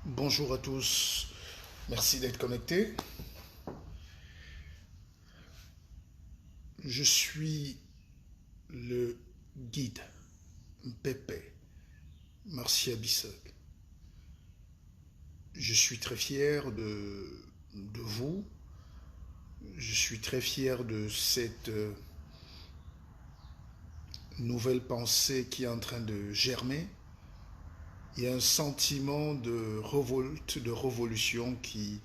Bonjour à tous, merci d'être connectés. Je suis le guide Pépé Marcia Bissog. Je suis très fier de vous, je suis très fier de cette nouvelle pensée qui est en train de germer. Il y a un sentiment de révolte, de révolution qui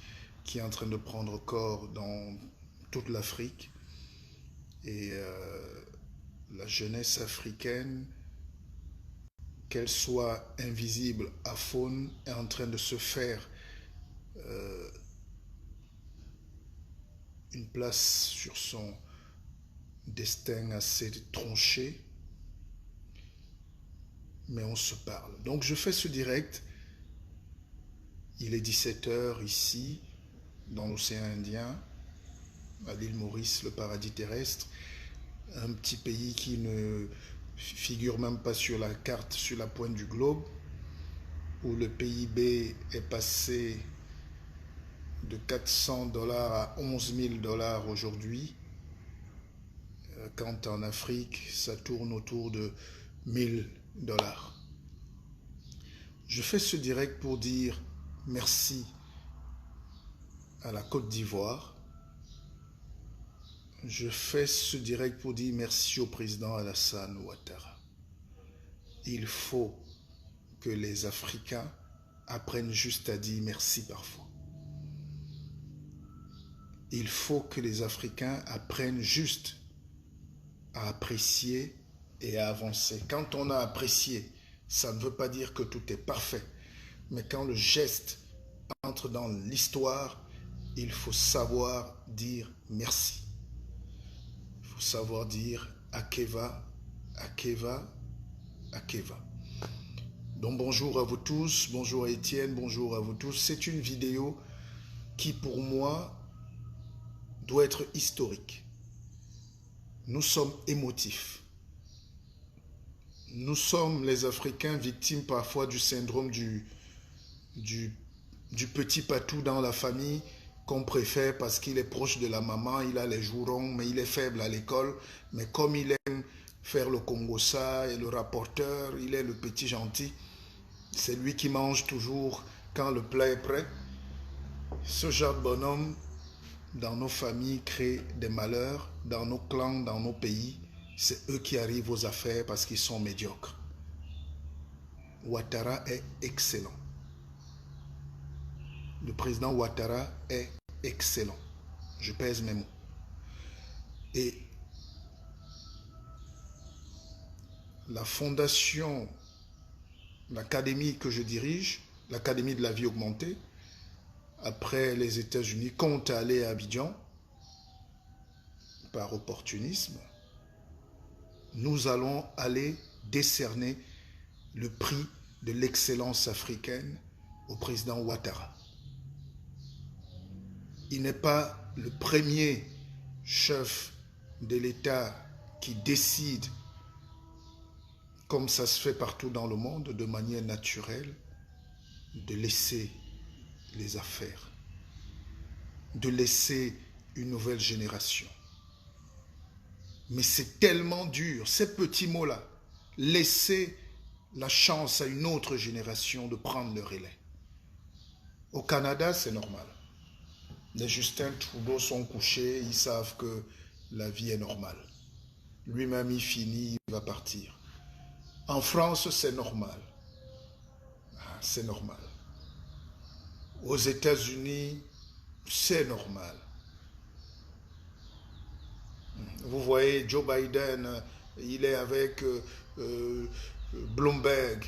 est en train de prendre corps dans toute l'Afrique. Et la jeunesse africaine, qu'elle soit invisible à faune, est en train de se faire une place sur son destin assez tronché. Mais on se parle. Donc je fais ce direct. Il est 17 h ici, dans l'océan Indien, à l'île Maurice, le paradis terrestre. Un petit pays qui ne figure même pas sur la carte, sur la pointe du globe, où le PIB est passé de 400 $ à 11 000 $ aujourd'hui, quand en Afrique, ça tourne autour de 1000 $. Je fais ce direct pour dire merci à la Côte d'Ivoire. Je fais ce direct pour dire merci au président Alassane Ouattara. Il faut que les Africains apprennent juste à dire merci parfois. Il faut que les Africains apprennent juste à apprécier et à avancer. Quand on a apprécié, ça ne veut pas dire que tout est parfait. Mais quand le geste entre dans l'histoire, il faut savoir dire merci. Il faut savoir dire Akeva, Akeva, Akeva. Donc bonjour à vous tous, bonjour à Étienne, bonjour à vous tous. C'est une vidéo qui pour moi doit être historique. Nous sommes émotifs. Nous sommes les Africains victimes parfois du syndrome du petit patou dans la famille qu'on préfère parce qu'il est proche de la maman, il a les joues rondes, mais il est faible à l'école. Mais comme il aime faire le Congossa et le rapporteur, il est le petit gentil. C'est lui qui mange toujours quand le plat est prêt. Ce genre de bonhomme, dans nos familles, crée des malheurs, dans nos clans, dans nos pays. C'est eux qui arrivent aux affaires parce qu'ils sont médiocres. Ouattara est excellent. Le président Ouattara est excellent. Je pèse mes mots. Et la fondation, l'académie que je dirige, l'Académie de la vie augmentée, après les États-Unis, compte aller à Abidjan par opportunisme. Nous allons aller décerner le prix de l'excellence africaine au président Ouattara. Il n'est pas le premier chef de l'État qui décide, comme ça se fait partout dans le monde, de manière naturelle, de laisser les affaires, de laisser une nouvelle génération. Mais c'est tellement dur, ces petits mots-là, laisser la chance à une autre génération de prendre le relais. Au Canada, c'est normal. Les Justin Trudeau sont couchés, ils savent que la vie est normale. Lui-même, il finit, il va partir. En France, c'est normal. C'est normal. Aux États-Unis, c'est normal. Vous voyez, Joe Biden, il est avec Bloomberg,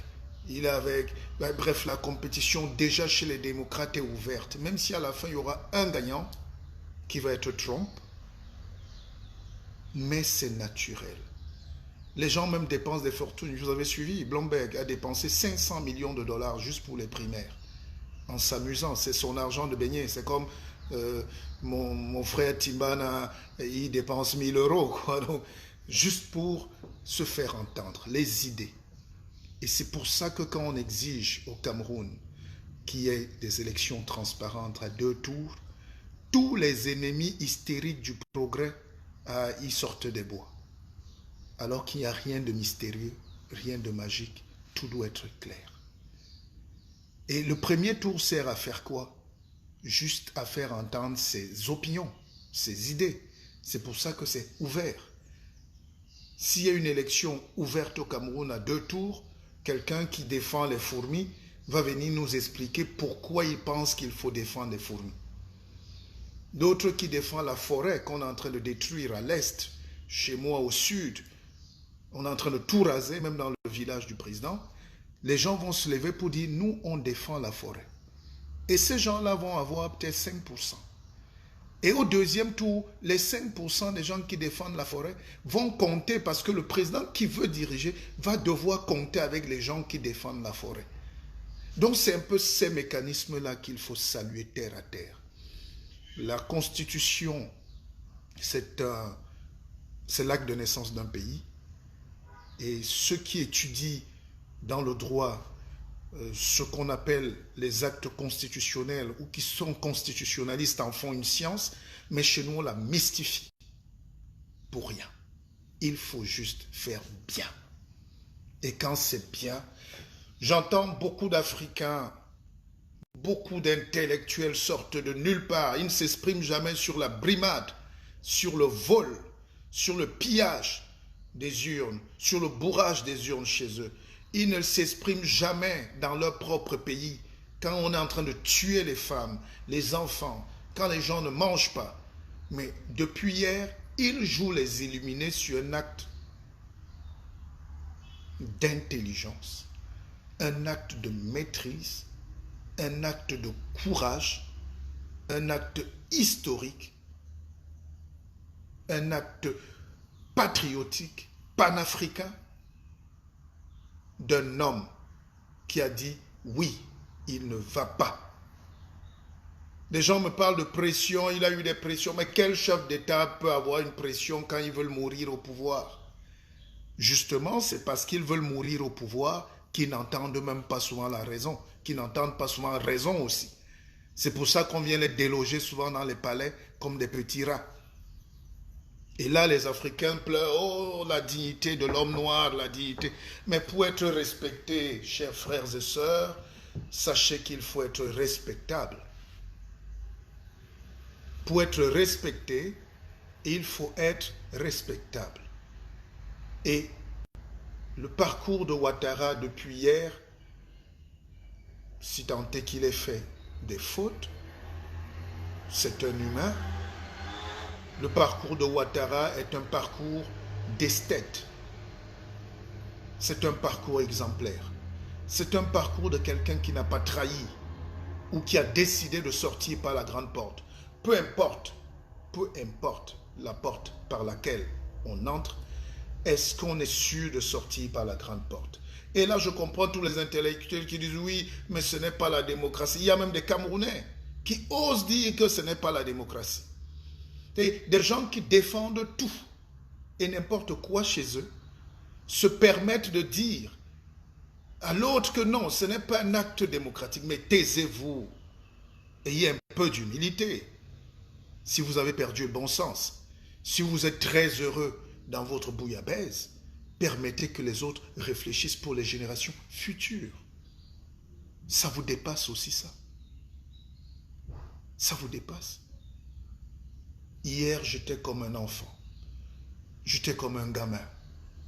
il est avec... Bref, la compétition déjà chez les démocrates est ouverte. Même si à la fin, il y aura un gagnant qui va être Trump. Mais c'est naturel. Les gens même dépensent des fortunes. Vous avez suivi, Bloomberg a dépensé 500 millions de $ juste pour les primaires. En s'amusant, c'est son argent de beignet. C'est comme mon frère Timbana, il dépense 1000 €, quoi. Donc, juste pour se faire entendre, les idées. Et c'est pour ça que quand on exige au Cameroun qu'il y ait des élections transparentes à 2 tours, tous les ennemis hystériques du progrès y sortent des bois. Alors qu'il n'y a rien de mystérieux, rien de magique, tout doit être clair. Et le premier tour sert à faire quoi? Juste à faire entendre ses opinions, ses idées. C'est pour ça que c'est ouvert. S'il y a une élection ouverte au Cameroun à 2 tours, quelqu'un qui défend les fourmis va venir nous expliquer pourquoi il pense qu'il faut défendre les fourmis. D'autres qui défendent la forêt qu'on est en train de détruire à l'est, chez moi au sud, on est en train de tout raser, même dans le village du président. Les gens vont se lever pour dire, nous, on défend la forêt. Et ces gens-là vont avoir peut-être 5%. Et au deuxième tour, les 5% des gens qui défendent la forêt vont compter parce que le président qui veut diriger va devoir compter avec les gens qui défendent la forêt. Donc c'est un peu ces mécanismes-là qu'il faut saluer terre à terre. La Constitution, c'est l'acte de naissance d'un pays. Et ceux qui étudient dans le droit ce qu'on appelle les actes constitutionnels ou qui sont constitutionnalistes en font une science, mais chez nous on la mystifie pour rien. Il faut juste faire bien. Et quand c'est bien, j'entends beaucoup d'Africains, beaucoup d'intellectuels sortent de nulle part. Ils ne s'expriment jamais sur la brimade, sur le vol, sur le pillage des urnes, sur le bourrage des urnes chez eux. Ils ne s'expriment jamais dans leur propre pays. Quand on est en train de tuer les femmes, les enfants, quand les gens ne mangent pas. Mais depuis hier, ils jouent les illuminés sur un acte d'intelligence, un acte de maîtrise, un acte de courage, un acte historique, un acte patriotique, panafricain, d'un homme qui a dit oui, il ne va pas. Des gens me parlent de pression, il a eu des pressions, mais quel chef d'État peut avoir une pression quand ils veulent mourir au pouvoir? Justement, c'est parce qu'ils veulent mourir au pouvoir qu'ils n'entendent même pas souvent la raison, qu'ils n'entendent pas souvent raison aussi. C'est pour ça qu'on vient les déloger souvent dans les palais comme des petits rats. Et là, les Africains pleurent, oh, la dignité de l'homme noir, la dignité. Mais pour être respecté, chers frères et sœurs, sachez qu'il faut être respectable. Pour être respecté, il faut être respectable. Et le parcours de Ouattara depuis hier, si tant est qu'il ait fait des fautes, c'est un humain. Le parcours de Ouattara est un parcours d'esthète. C'est un parcours exemplaire. C'est un parcours de quelqu'un qui n'a pas trahi ou qui a décidé de sortir par la grande porte. Peu importe la porte par laquelle on entre, est-ce qu'on est sûr de sortir par la grande porte? Et là, je comprends tous les intellectuels qui disent oui, mais ce n'est pas la démocratie. Il y a même des Camerounais qui osent dire que ce n'est pas la démocratie. Et des gens qui défendent tout et n'importe quoi chez eux se permettent de dire à l'autre que non, ce n'est pas un acte démocratique, mais taisez-vous. Ayez un peu d'humilité. Si vous avez perdu le bon sens, si vous êtes très heureux dans votre bouillabaisse, permettez que les autres réfléchissent pour les générations futures. Ça vous dépasse aussi ça. Ça vous dépasse. Hier, j'étais comme un enfant. J'étais comme un gamin.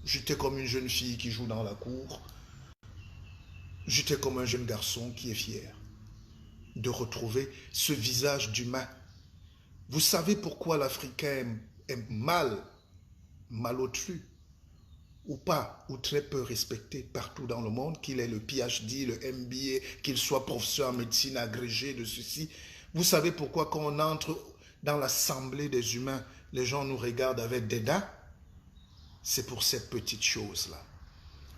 J'étais comme une jeune fille qui joue dans la cour. J'étais comme un jeune garçon qui est fier de retrouver ce visage d'humain. Vous savez pourquoi l'Africain est malotru ou pas, ou très peu respecté partout dans le monde, qu'il ait le PhD, le MBA, qu'il soit professeur en médecine agrégé de ceci. Vous savez pourquoi quand on entre dans l'assemblée des humains, les gens nous regardent avec dédain? C'est pour ces petites choses-là.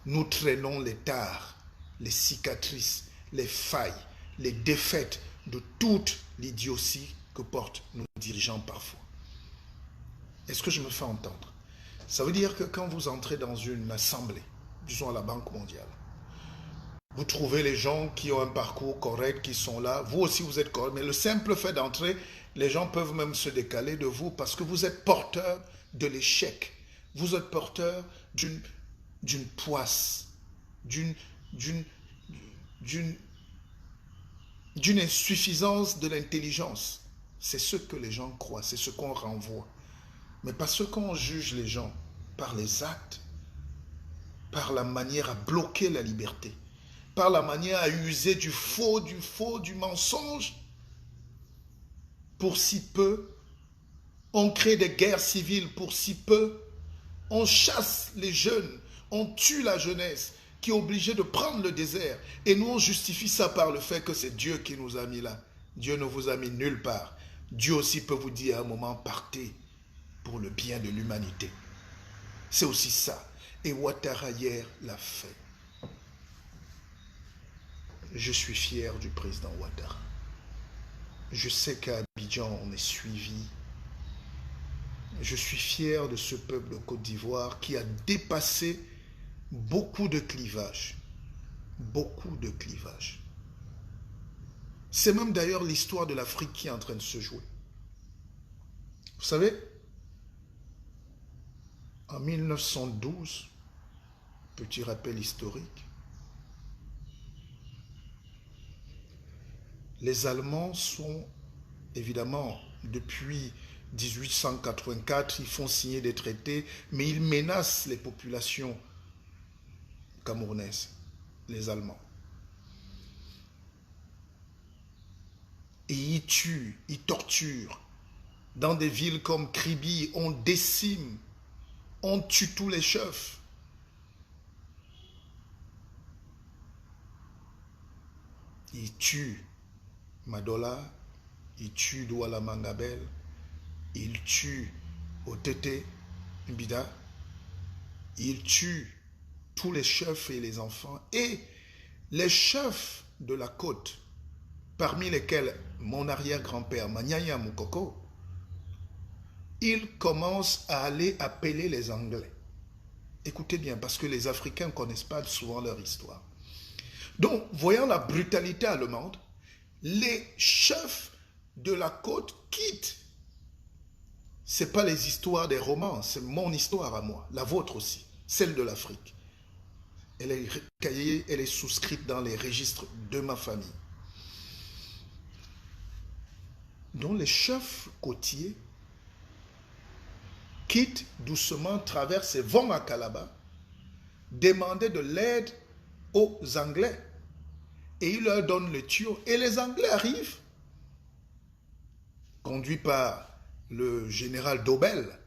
Nous traînons les tares, les cicatrices, les failles, les défaites de toute l'idiotie que portent nos dirigeants parfois. Est-ce que je me fais entendre? Ça veut dire que quand vous entrez dans une assemblée, disons à la Banque mondiale, Vous trouvez les gens qui ont un parcours correct, qui sont là. Vous aussi, vous êtes correct. Mais le simple fait d'entrer, les gens peuvent même se décaler de vous parce que vous êtes porteur de l'échec. Vous êtes porteur d'une poisse, d'une insuffisance de l'intelligence. C'est ce que les gens croient, c'est ce qu'on renvoie. Mais parce qu'on juge les gens par les actes, par la manière à bloquer la liberté, par la manière à user du faux, du mensonge. Pour si peu, on crée des guerres civiles pour si peu, on chasse les jeunes, on tue la jeunesse qui est obligée de prendre le désert. Et nous, on justifie ça par le fait que c'est Dieu qui nous a mis là. Dieu ne vous a mis nulle part. Dieu aussi peut vous dire à un moment, partez pour le bien de l'humanité. C'est aussi ça. Et Ouattara hier l'a fait. Je suis fier du président Ouattara. Je sais qu'à Abidjan, on est suivi. Je suis fier de ce peuple de Côte d'Ivoire qui a dépassé beaucoup de clivages. Beaucoup de clivages. C'est même d'ailleurs l'histoire de l'Afrique qui est en train de se jouer. Vous savez, en 1912, petit rappel historique, les Allemands sont, évidemment, depuis 1884, ils font signer des traités, mais ils menacent les populations camerounaises, les Allemands. Et ils tuent, ils torturent. Dans des villes comme Kribi, on décime, on tue tous les chefs. Ils tuent Madola, ils tuent Douala Mangabel, ils tuent Otete Mbida, ils tuent tous les chefs et les enfants. Et les chefs de la côte, parmi lesquels mon arrière-grand-père Manyanya Moukoko, ils commencent à aller appeler les Anglais. Écoutez bien, parce que les Africains ne connaissent pas souvent leur histoire. Donc, voyant la brutalité allemande, les chefs de la côte quittent. Ce n'est pas les histoires des romans, c'est mon histoire à moi, la vôtre aussi, celle de l'Afrique. Elle est cahier, elle est souscrite dans les registres de ma famille. Donc les chefs côtiers quittent doucement, traversent et vont à Calabar, demander de l'aide aux Anglais. Et ils leur donnent le tuyau. Et les Anglais arrivent, conduits par le général Dobel.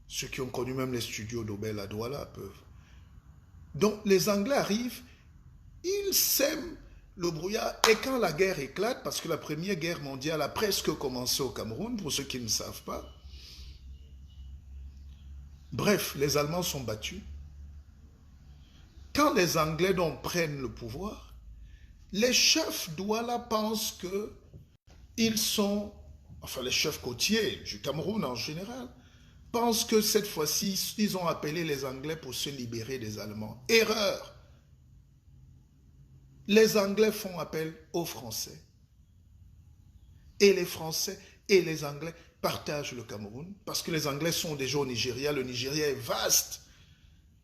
Ceux qui ont connu même les studios Dobel à Douala peuvent. Donc les Anglais arrivent, ils sèment le brouillard. Et quand la guerre éclate, parce que la Première Guerre mondiale a presque commencé au Cameroun, pour ceux qui ne savent pas. Bref, les Allemands sont battus. Quand les Anglais donc prennent le pouvoir, les chefs Douala pensent qu'ils sont, enfin les chefs côtiers du Cameroun en général, pensent que cette fois-ci, ils ont appelé les Anglais pour se libérer des Allemands. Erreur! Les Anglais font appel aux Français. Et les Français et les Anglais partagent le Cameroun, parce que les Anglais sont déjà au Nigeria. Le Nigeria est vaste.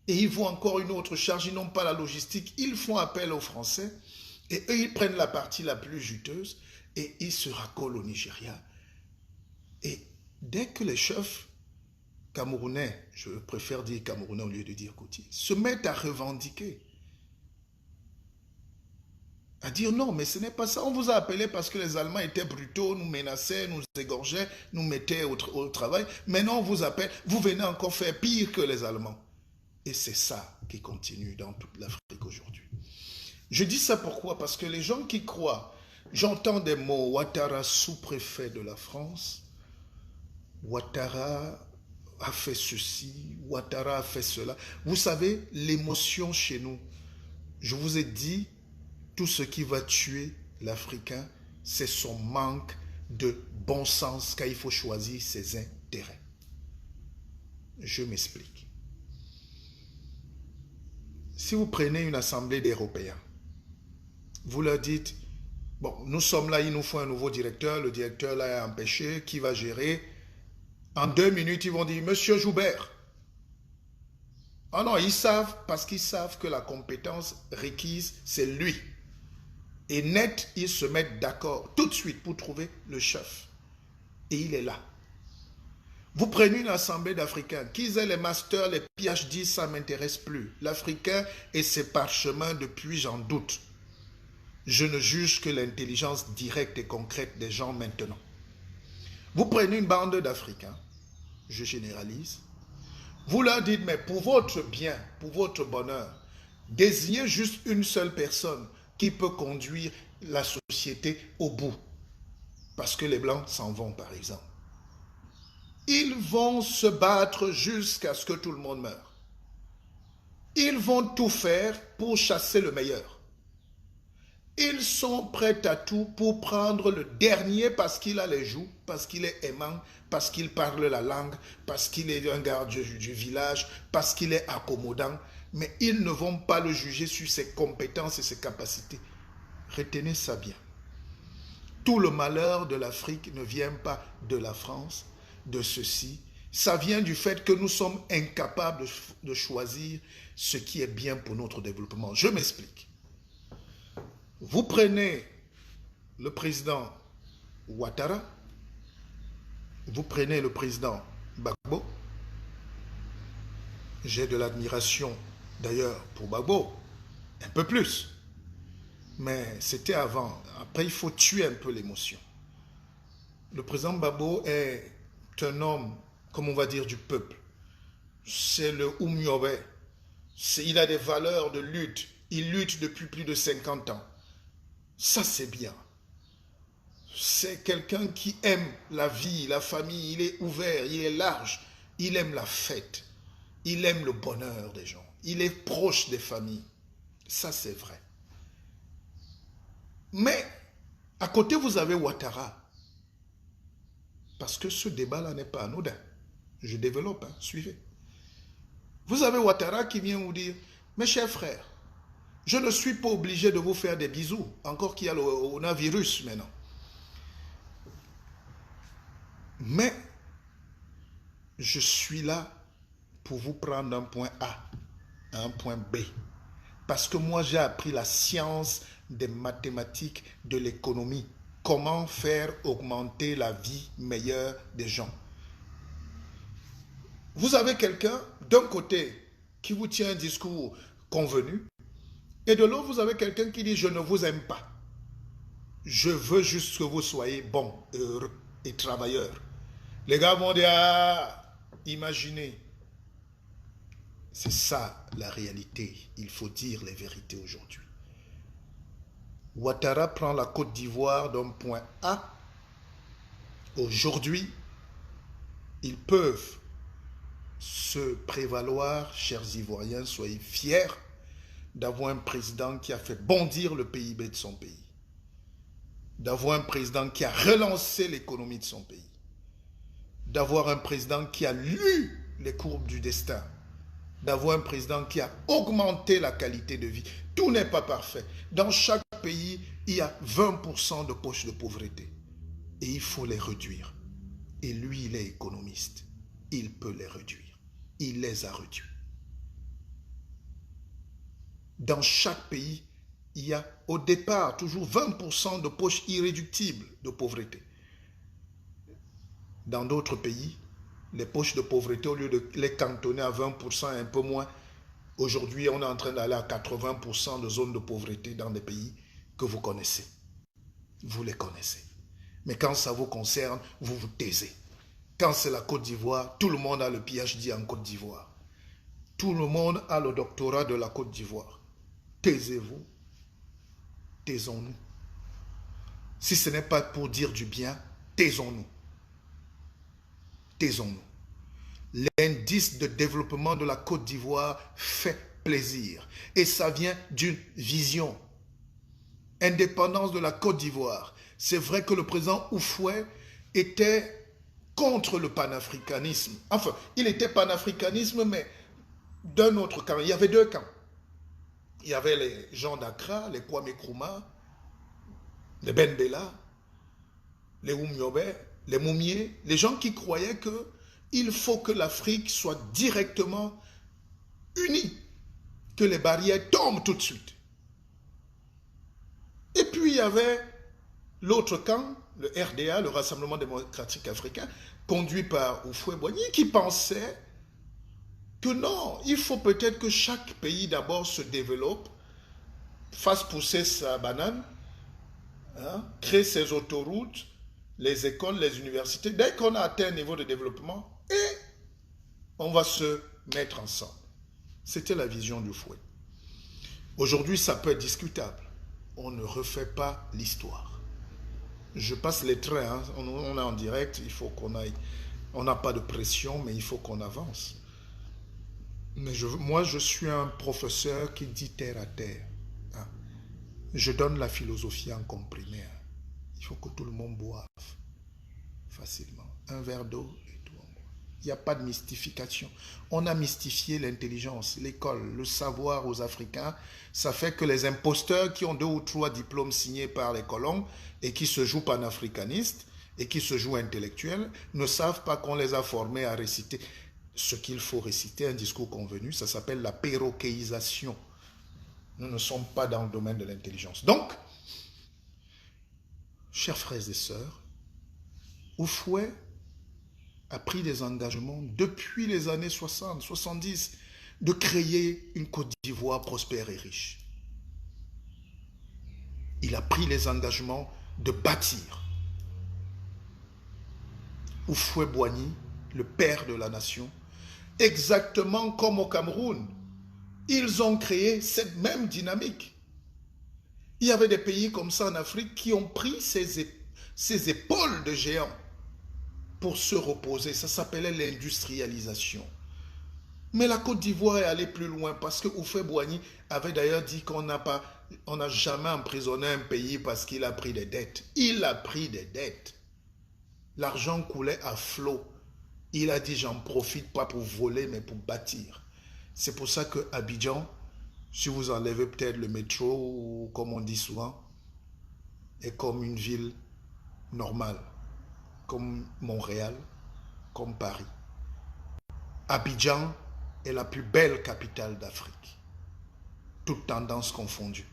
Et ils voient encore une autre charge, ils n'ont pas la logistique. Ils font appel aux Français. Et eux, ils prennent la partie la plus juteuse et ils se raccolent au Nigeria. Et dès que les chefs camerounais, je préfère dire camerounais au lieu de dire côtiers, se mettent à revendiquer, à dire non, mais ce n'est pas ça. On vous a appelé parce que les Allemands étaient brutaux, nous menaçaient, nous égorgeaient, nous mettaient au travail. Maintenant, on vous appelle, vous venez encore faire pire que les Allemands. Et c'est ça qui continue dans toute l'Afrique aujourd'hui. Je dis ça pourquoi? Parce que les gens qui croient, j'entends des mots, Ouattara sous-préfet de la France, Ouattara a fait ceci, Ouattara a fait cela. Vous savez, l'émotion chez nous, je vous ai dit, tout ce qui va tuer l'Africain, c'est son manque de bon sens quand il faut choisir ses intérêts. Je m'explique. Si vous prenez une assemblée d'Européens, vous leur dites, bon, nous sommes là, il nous faut un nouveau directeur, le directeur là est empêché, qui va gérer? En 2 minutes, ils vont dire, Monsieur Joubert. Ah non, ils savent, parce qu'ils savent que la compétence requise, c'est lui. Et net, ils se mettent d'accord tout de suite pour trouver le chef. Et il est là. Vous prenez une assemblée d'Africains, qu'ils aient les masters, les PhD, ça ne m'intéresse plus. L'Africain et ses parchemins, depuis, j'en doute. Je ne juge que l'intelligence directe et concrète des gens maintenant. Vous prenez une bande d'Africains, je généralise, vous leur dites, mais pour votre bien, pour votre bonheur, désignez juste une seule personne qui peut conduire la société au bout. Parce que les Blancs s'en vont, par exemple. Ils vont se battre jusqu'à ce que tout le monde meure. Ils vont tout faire pour chasser le meilleur. Ils sont prêts à tout pour prendre le dernier parce qu'il a les joues, parce qu'il est aimant, parce qu'il parle la langue, parce qu'il est un garde du village, parce qu'il est accommodant. Mais ils ne vont pas le juger sur ses compétences et ses capacités. Retenez ça bien. Tout le malheur de l'Afrique ne vient pas de la France, de ceci. Ça vient du fait que nous sommes incapables de choisir ce qui est bien pour notre développement. Je m'explique. Vous prenez le président Ouattara, vous prenez le président Gbagbo. J'ai de l'admiration d'ailleurs pour Gbagbo, un peu plus. Mais c'était avant. Après, il faut tuer un peu l'émotion. Le président Gbagbo est un homme, comme on va dire, du peuple. C'est le Oumiobe. Il a des valeurs de lutte. Il lutte depuis plus de 50 ans. Ça, c'est bien. C'est quelqu'un qui aime la vie, la famille. Il est ouvert, il est large. Il aime la fête. Il aime le bonheur des gens. Il est proche des familles. Ça, c'est vrai. Mais, à côté, vous avez Ouattara. Parce que ce débat-là n'est pas anodin. Je développe, hein, suivez. Vous avez Ouattara qui vient vous dire, mes chers frères, je ne suis pas obligé de vous faire des bisous, encore qu'il y a le coronavirus maintenant. Mais, je suis là pour vous prendre d'un point A à un point B. Parce que moi, j'ai appris la science des mathématiques, de l'économie. Comment faire augmenter la vie meilleure des gens. Vous avez quelqu'un, d'un côté, qui vous tient un discours convenu, et de l'autre, vous avez quelqu'un qui dit « Je ne vous aime pas. Je veux juste que vous soyez bons, heureux et travailleurs. » Les gars vont dire « Ah, imaginez. » C'est ça la réalité. Il faut dire les vérités aujourd'hui. Ouattara prend la Côte d'Ivoire d'un point A. Aujourd'hui, ils peuvent se prévaloir, chers Ivoiriens, soyez fiers d'avoir un président qui a fait bondir le PIB de son pays. D'avoir un président qui a relancé l'économie de son pays. D'avoir un président qui a lu les courbes du destin. D'avoir un président qui a augmenté la qualité de vie. Tout n'est pas parfait. Dans chaque pays, il y a 20% de poches de pauvreté. Et il faut les réduire. Et lui, il est économiste. Il peut les réduire. Il les a réduits. Dans chaque pays, il y a au départ toujours 20% de poches irréductibles de pauvreté. Dans d'autres pays, les poches de pauvreté, au lieu de les cantonner à 20%, un peu moins, aujourd'hui, on est en train d'aller à 80% de zones de pauvreté dans des pays que vous connaissez. Vous les connaissez. Mais quand ça vous concerne, vous vous taisez. Quand c'est la Côte d'Ivoire, tout le monde a le PhD en Côte d'Ivoire. Tout le monde a le doctorat de la Côte d'Ivoire. Taisez-vous. Taisons-nous. Si ce n'est pas pour dire du bien, taisons-nous. Taisons-nous. L'indice de développement de la Côte d'Ivoire fait plaisir. Et ça vient d'une vision. Indépendance de la Côte d'Ivoire. C'est vrai que le président Houphouët était contre le panafricanisme. Enfin, il était panafricanisme, mais d'un autre camp. Il y avait deux camps. Il y avait les gens d'Accra, les Kwame Nkrumah, les Ben Bella, les Oumiobe, les Moumier, les gens qui croyaient qu'il faut que l'Afrique soit directement unie, que les barrières tombent tout de suite. Et puis il y avait l'autre camp, le RDA, le Rassemblement démocratique africain, conduit par Houphouët-Boigny, qui pensait que non, il faut peut-être que chaque pays d'abord se développe, fasse pousser sa banane, hein, crée ses autoroutes, les écoles, les universités. Dès qu'on a atteint un niveau de développement, et on va se mettre ensemble. C'était la vision du fouet. Aujourd'hui, ça peut être discutable. On ne refait pas l'histoire. Je passe les traits, hein. On est en direct, il faut qu'on aille. On n'a pas de pression, mais il faut qu'on avance. Mais moi, je suis un professeur qui dit terre à terre. Hein. Je donne la philosophie en comprimé. Hein. Il faut que tout le monde boive facilement. Un verre d'eau et tout. Il n'y a pas de mystification. On a mystifié l'intelligence, l'école, le savoir aux Africains. Ça fait que les imposteurs qui ont 2 ou 3 diplômes signés par les colons et qui se jouent panafricanistes et qui se jouent intellectuels ne savent pas qu'on les a formés à réciter ce qu'il faut réciter, un discours convenu. Ça s'appelle la perroquéisation. Nous ne sommes pas dans le domaine de l'intelligence. Donc, chers frères et sœurs, Houphouët a pris des engagements depuis les années 60, 70, de créer une Côte d'Ivoire prospère et riche. Il a pris les engagements de bâtir. Houphouët-Boigny, le père de la nation, exactement comme au Cameroun, ils ont créé cette même dynamique. Il y avait des pays comme ça en Afrique qui ont pris ces épaules de géants pour se reposer. Ça s'appelait l'industrialisation. Mais la Côte d'Ivoire est allée plus loin parce que Houphouët-Boigny avait d'ailleurs dit qu'on n'a jamais emprisonné un pays parce qu'il a pris des dettes. Il a pris des dettes. L'argent coulait à flot. Il a dit, j'en profite pas pour voler, mais pour bâtir. C'est pour ça que Abidjan, si vous enlevez peut-être le métro, ou comme on dit souvent, est comme une ville normale, comme Montréal, comme Paris. Abidjan est la plus belle capitale d'Afrique, toutes tendances confondues.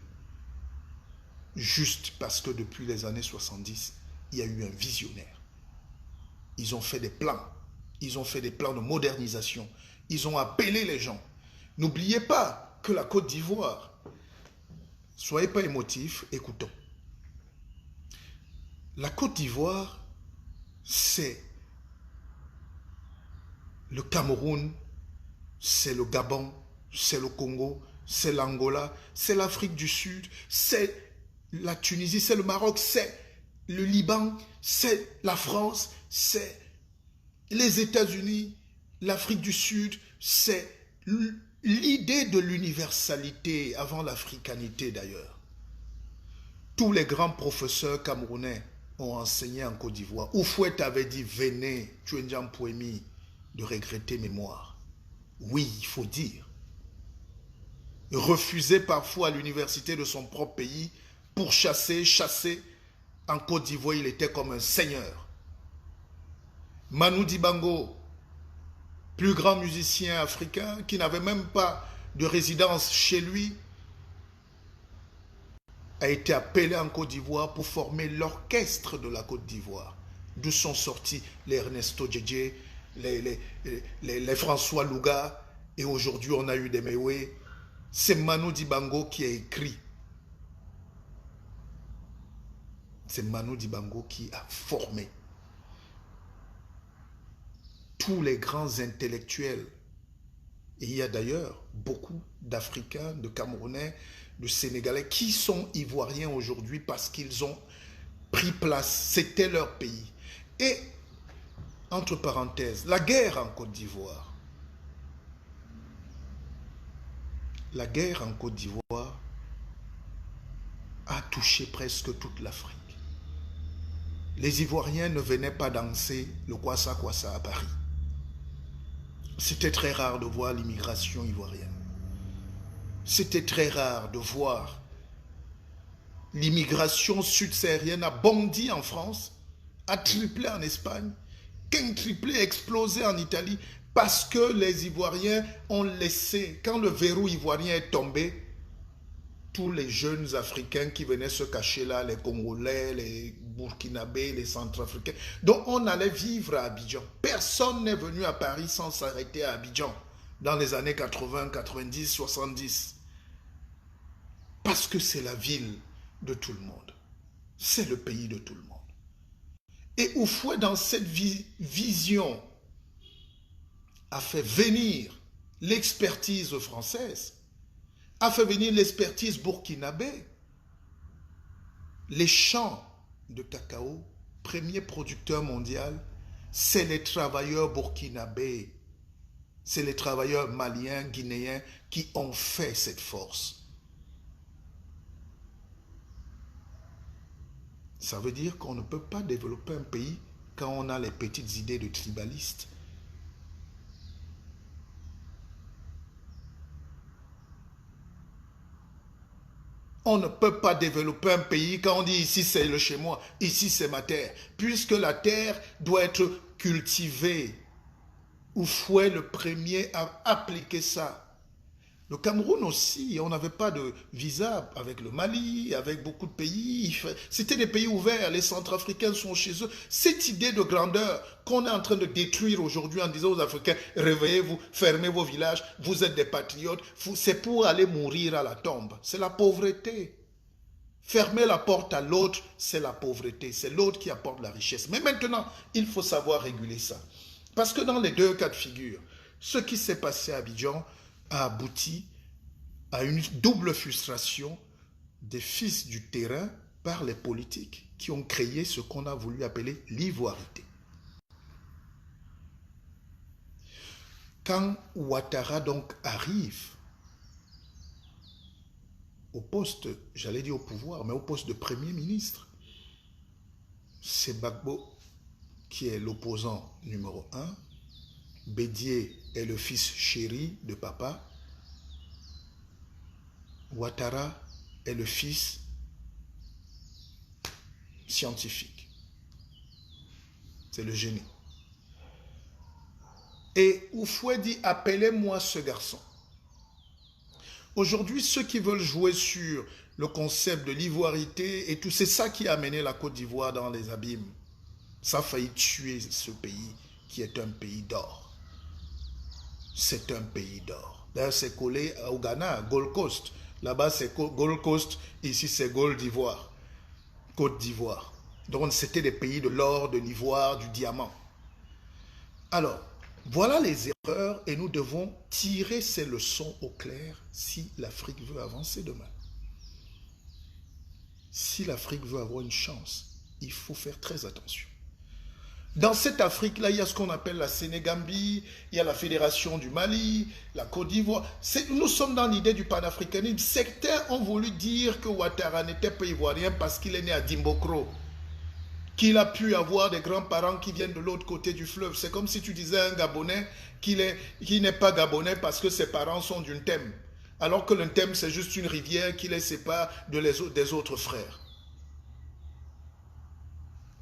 Juste parce que depuis les années 70, il y a eu un visionnaire. Ils ont fait des plans. Ils ont fait des plans de modernisation. Ils ont appelé les gens. N'oubliez pas que la Côte d'Ivoire, soyez pas émotifs, écoutons. La Côte d'Ivoire, c'est le Cameroun, c'est le Gabon, c'est le Congo, c'est l'Angola, c'est l'Afrique du Sud, c'est la Tunisie, c'est le Maroc, c'est le Liban, c'est la France, c'est les États-Unis, l'Afrique du Sud. C'est l'idée de l'universalité avant l'africanité d'ailleurs. Tous les grands professeurs camerounais ont enseigné en Côte d'Ivoire. Houphouët avait dit, venez, Tuendiam Poemi, de regretter mémoire. Oui, il faut dire. Refusé parfois à l'université de son propre pays, pourchassé, chassé. En Côte d'Ivoire, il était comme un seigneur. Manu Dibango, plus grand musicien africain, qui n'avait même pas de résidence chez lui, a été appelé en Côte d'Ivoire pour former l'orchestre de la Côte d'Ivoire. D'où sont sortis les Ernesto Djedje, les François Louga, et aujourd'hui on a eu des Mewe. C'est Manu Dibango qui a écrit. C'est Manu Dibango qui a formé tous les grands intellectuels. Et il y a d'ailleurs beaucoup d'Africains, de Camerounais, de Sénégalais qui sont ivoiriens aujourd'hui parce qu'ils ont pris place. C'était leur pays. Et, entre parenthèses, la guerre en Côte d'Ivoire. La guerre en Côte d'Ivoire a touché presque toute l'Afrique. Les Ivoiriens ne venaient pas danser le Kwassa Kwassa à Paris. C'était très rare de voir l'immigration ivoirienne. C'était très rare de voir l'immigration sud-saharienne a bondi en France, a triplé en Espagne, quintuplé, explosé en Italie, parce que les Ivoiriens ont laissé, quand le verrou ivoirien est tombé, tous les jeunes Africains qui venaient se cacher là, les Congolais, les Burkinabés, les Centrafricains, donc on allait vivre à Abidjan. Personne n'est venu à Paris sans s'arrêter à Abidjan dans les années 80, 90, 70. Parce que c'est la ville de tout le monde. C'est le pays de tout le monde. Et Houphouët, dans cette vision, a fait venir l'expertise française, a fait venir l'expertise burkinabé. Les champs de cacao, premier producteur mondial, c'est les travailleurs burkinabés, c'est les travailleurs maliens, guinéens qui ont fait cette force. Ça veut dire qu'on ne peut pas développer un pays quand on a les petites idées de tribalistes. On ne peut pas développer un pays quand on dit ici c'est le chez moi, ici c'est ma terre. Puisque la terre doit être cultivée. Houphouët le premier à appliquer ça. Le Cameroun aussi, on n'avait pas de visa avec le Mali, avec beaucoup de pays. C'était des pays ouverts, les Centrafricains sont chez eux. Cette idée de grandeur qu'on est en train de détruire aujourd'hui en disant aux Africains, réveillez-vous, fermez vos villages, vous êtes des patriotes, c'est pour aller mourir à la tombe. C'est la pauvreté. Fermer la porte à l'autre, c'est la pauvreté. C'est l'autre qui apporte la richesse. Mais maintenant, il faut savoir réguler ça. Parce que dans les deux cas de figure, ce qui s'est passé à Abidjan a abouti à une double frustration des fils du terrain par les politiques qui ont créé ce qu'on a voulu appeler l'ivoirité. Quand Ouattara donc arrive au poste, j'allais dire au pouvoir, mais au poste de Premier ministre, c'est Gbagbo qui est l'opposant numéro 1, Bédié est le fils chéri de papa. Ouattara est le fils scientifique. C'est le génie. Et Houphouët dit, appelez-moi ce garçon. Aujourd'hui, ceux qui veulent jouer sur le concept de l'ivoirité et tout, c'est ça qui a amené la Côte d'Ivoire dans les abîmes. Ça a failli tuer ce pays qui est un pays d'or. C'est un pays d'or. D'ailleurs, c'est collé au Ghana, Gold Coast. Là-bas, c'est Gold Coast. Ici, c'est Gold d'Ivoire. Côte d'Ivoire. Donc, c'était des pays de l'or, de l'ivoire, du diamant. Alors, voilà les erreurs et nous devons tirer ces leçons au clair si l'Afrique veut avancer demain. Si l'Afrique veut avoir une chance, il faut faire très attention. Dans cette Afrique-là, il y a ce qu'on appelle la Sénégambie, il y a la Fédération du Mali, la Côte d'Ivoire. Nous sommes dans l'idée du panafricanisme. Certains ont voulu dire que Ouattara n'était pas ivoirien parce qu'il est né à Dimbokro, qu'il a pu avoir des grands-parents qui viennent de l'autre côté du fleuve. C'est comme si tu disais à un Gabonais qu'il n'est pas Gabonais parce que ses parents sont d'une Thème, alors que le Thème, c'est juste une rivière qui les sépare des autres frères.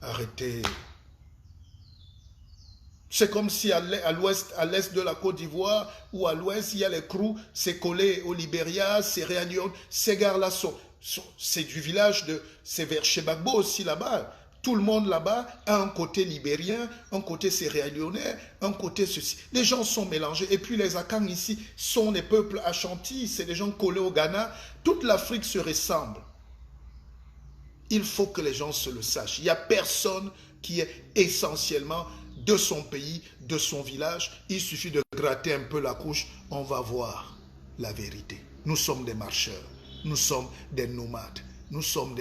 Arrêtez. C'est comme si à l'ouest, à l'est de la Côte d'Ivoire ou à l'ouest, il y a les Krous, c'est collé au Libéria, c'est Réunion. Ces gars-là, c'est du village c'est vers chez Gbagbo aussi là-bas. Tout le monde là-bas a un côté libérien, un côté sierra-léonais, un côté ceci. Les gens sont mélangés. Et puis les Akans ici sont des peuples achantis, c'est des gens collés au Ghana. Toute l'Afrique se ressemble. Il faut que les gens se le sachent. Il n'y a personne qui est essentiellement de son pays, de son village. Il suffit de gratter un peu la couche, on va voir la vérité. Nous sommes des marcheurs, nous sommes des nomades, nous sommes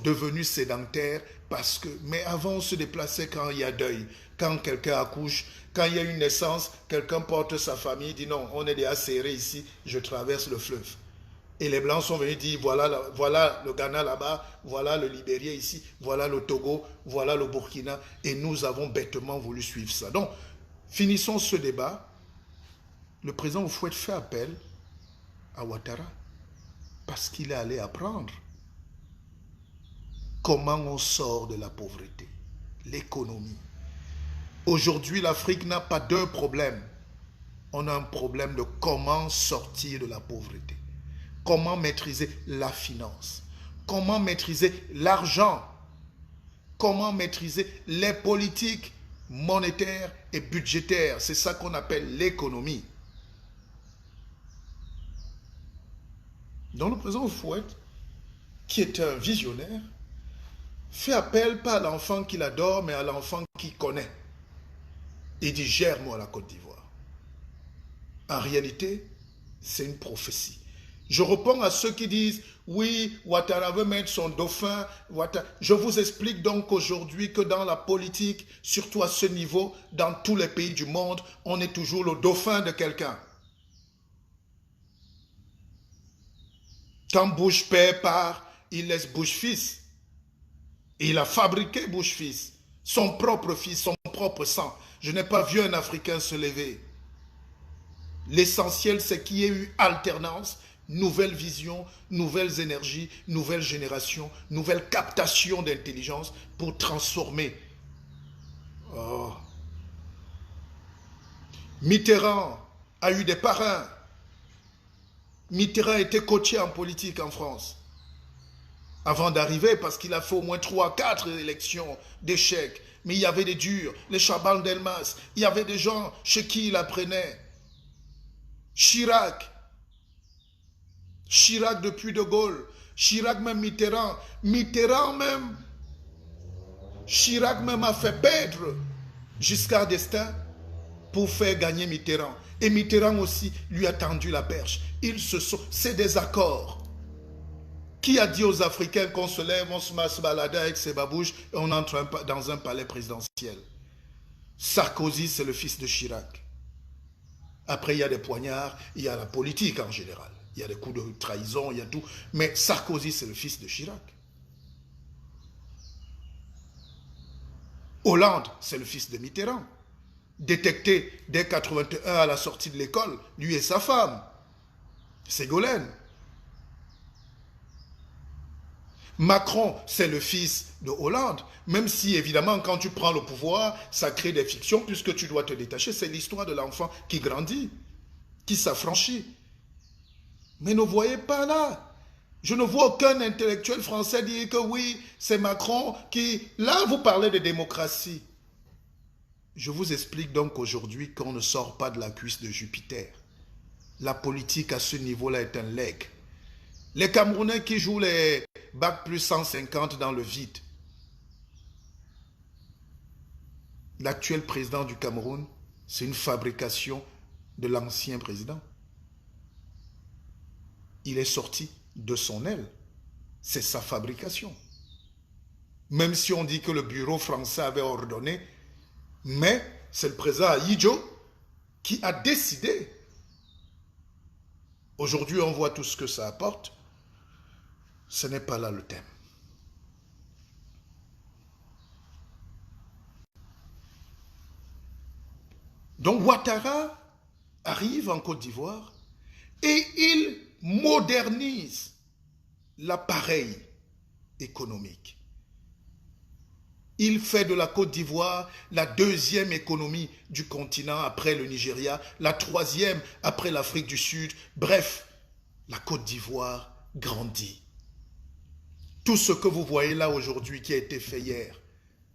devenus sédentaires parce que, mais avant on se déplaçait quand il y a deuil, quand quelqu'un accouche, quand il y a une naissance, quelqu'un porte sa famille, dit non, on est déjà serré ici, je traverse le fleuve. Et les Blancs sont venus dire, voilà le Ghana là-bas, voilà le Libéria ici, voilà le Togo, voilà le Burkina. Et nous avons bêtement voulu suivre ça. Donc, finissons ce débat. Le président Houphouët fait appel à Ouattara parce qu'il est allé apprendre comment on sort de la pauvreté, l'économie. Aujourd'hui, l'Afrique n'a pas deux problèmes. On a un problème de comment sortir de la pauvreté, comment maîtriser la finance, comment maîtriser l'argent, comment maîtriser les politiques monétaires et budgétaires. C'est ça qu'on appelle l'économie. Donc le président Fouette, qui est un visionnaire, fait appel pas à l'enfant qu'il adore, mais à l'enfant qu'il connaît. Il dit, gère-moi la Côte d'Ivoire. En réalité, c'est une prophétie. Je réponds à ceux qui disent, oui, Ouattara veut mettre son dauphin. Je vous explique donc aujourd'hui que dans la politique, surtout à ce niveau, dans tous les pays du monde, on est toujours le dauphin de quelqu'un. Quand Bush père part, il laisse Bush fils. Et il a fabriqué Bush fils, son propre fils, son propre sang. Je n'ai pas vu un Africain se lever. L'essentiel, c'est qu'il y ait eu alternance, nouvelle vision, nouvelles énergies, nouvelle génération, nouvelle captation d'intelligence pour transformer. Oh. Mitterrand a eu des parrains. Mitterrand était coaché en politique en France. Avant d'arriver, parce qu'il a fait au moins 3, 4 élections d'échecs. Mais il y avait des durs, les Chaban Delmas, il y avait des gens chez qui il apprenait. Chirac depuis De Gaulle, Chirac même Mitterrand Chirac même a fait perdre Giscard d'Estaing pour faire gagner Mitterrand. Et Mitterrand aussi lui a tendu la perche. C'est des accords. Qui a dit aux Africains qu'on se lève, on se balade avec ses babouches et on entre dans un palais présidentiel? Sarkozy, c'est le fils de Chirac. Après, il y a des poignards, il y a la politique en général. Il y a des coups de trahison, il y a tout. Mais Sarkozy, c'est le fils de Chirac. Hollande, c'est le fils de Mitterrand. Détecté dès 81 à la sortie de l'école, lui et sa femme, Ségolène. Macron, c'est le fils de Hollande. Même si, évidemment, quand tu prends le pouvoir, ça crée des fictions puisque tu dois te détacher. C'est l'histoire de l'enfant qui grandit, qui s'affranchit. Mais ne voyez pas là. Je ne vois aucun intellectuel français dire que oui, c'est Macron qui... Là, vous parlez de démocratie. Je vous explique donc aujourd'hui qu'on ne sort pas de la cuisse de Jupiter. La politique à ce niveau-là est un legs. Les Camerounais qui jouent les bac plus 150 dans le vide. L'actuel président du Cameroun, c'est une fabrication de l'ancien président. Il est sorti de son aile. C'est sa fabrication. Même si on dit que le bureau français avait ordonné, mais c'est le président Ahidjo qui a décidé. Aujourd'hui, on voit tout ce que ça apporte. Ce n'est pas là le thème. Donc Ouattara arrive en Côte d'Ivoire et il modernise l'appareil économique. Il fait de la Côte d'Ivoire la deuxième économie du continent après le Nigeria, la troisième après l'Afrique du Sud. Bref, la Côte d'Ivoire grandit. Tout ce que vous voyez là aujourd'hui qui a été fait hier,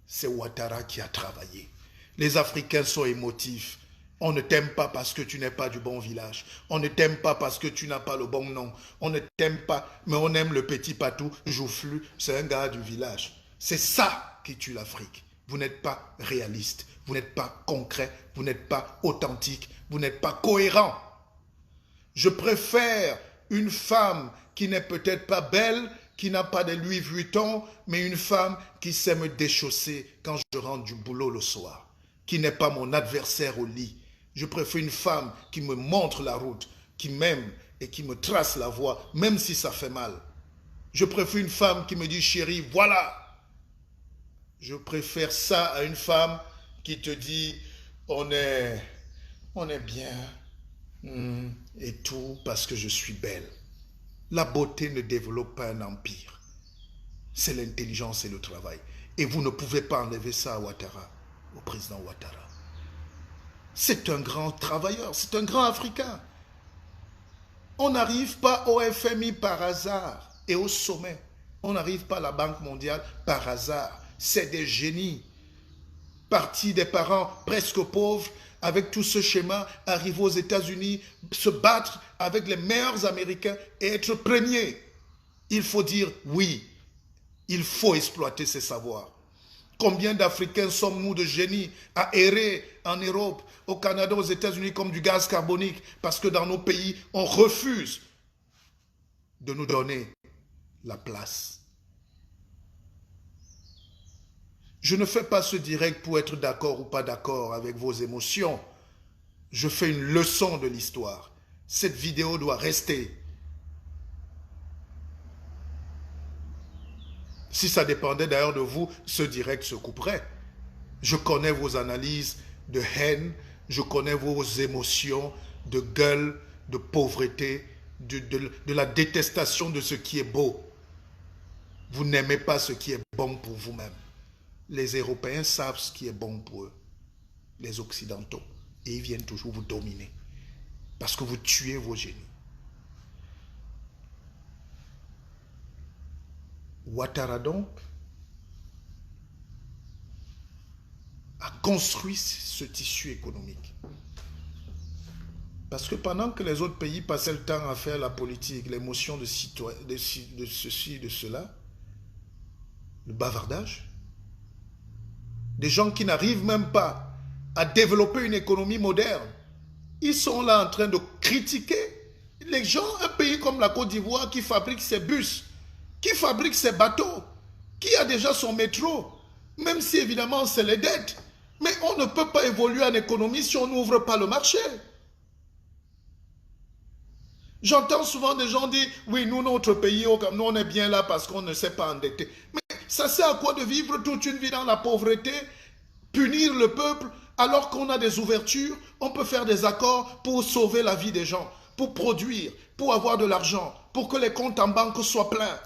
c'est Ouattara qui a travaillé. Les Africains sont émotifs. On ne t'aime pas parce que tu n'es pas du bon village. On ne t'aime pas parce que tu n'as pas le bon nom. On ne t'aime pas, mais on aime le petit patou, Joufflu, c'est un gars du village. C'est ça qui tue l'Afrique. Vous n'êtes pas réaliste, vous n'êtes pas concret, vous n'êtes pas authentique, vous n'êtes pas cohérent. Je préfère une femme qui n'est peut-être pas belle, qui n'a pas de Louis Vuitton, mais une femme qui sait me déchausser quand je rentre du boulot le soir, qui n'est pas mon adversaire au lit. Je préfère une femme qui me montre la route, qui m'aime et qui me trace la voie, même si ça fait mal. Je préfère une femme qui me dit, chérie, voilà. Je préfère ça à une femme qui te dit, on est bien, Et tout parce que je suis belle. La beauté ne développe pas un empire. C'est l'intelligence et le travail. Et vous ne pouvez pas enlever ça à Ouattara, au président Ouattara. C'est un grand travailleur, c'est un grand Africain. On n'arrive pas au FMI par hasard et au sommet. On n'arrive pas à la Banque mondiale par hasard. C'est des génies. Partis des parents presque pauvres, avec tout ce schéma, arriver aux États-Unis, se battre avec les meilleurs Américains et être premier. Il faut dire oui, il faut exploiter ces savoirs. Combien d'Africains sommes-nous de génies à errer en Europe, au Canada, aux États-Unis comme du gaz carbonique, parce que dans nos pays, on refuse de nous donner la place. Je ne fais pas ce direct pour être d'accord ou pas d'accord avec vos émotions. Je fais une leçon de l'histoire. Cette vidéo doit rester. Si ça dépendait d'ailleurs de vous, ce direct se couperait. Je connais vos analyses de haine, je connais vos émotions de gueule, de pauvreté, de la détestation de ce qui est beau. Vous n'aimez pas ce qui est bon pour vous-même. Les Européens savent ce qui est bon pour eux, les Occidentaux, et ils viennent toujours vous dominer, parce que vous tuez vos génies. Ouattara donc a construit ce tissu économique. Parce que pendant que les autres pays passaient le temps à faire la politique, l'émotion de ceci, de cela, le bavardage, des gens qui n'arrivent même pas à développer une économie moderne, ils sont là en train de critiquer les gens, un pays comme la Côte d'Ivoire qui fabrique ses bus, qui fabrique ses bateaux, qui a déjà son métro, même si évidemment c'est les dettes. Mais on ne peut pas évoluer en économie si on n'ouvre pas le marché. J'entends souvent des gens dire, oui, nous, notre pays, nous, on est bien là parce qu'on ne s'est pas endetté. Mais ça sert à quoi de vivre toute une vie dans la pauvreté, punir le peuple, alors qu'on a des ouvertures, on peut faire des accords pour sauver la vie des gens, pour produire, pour avoir de l'argent, pour que les comptes en banque soient pleins.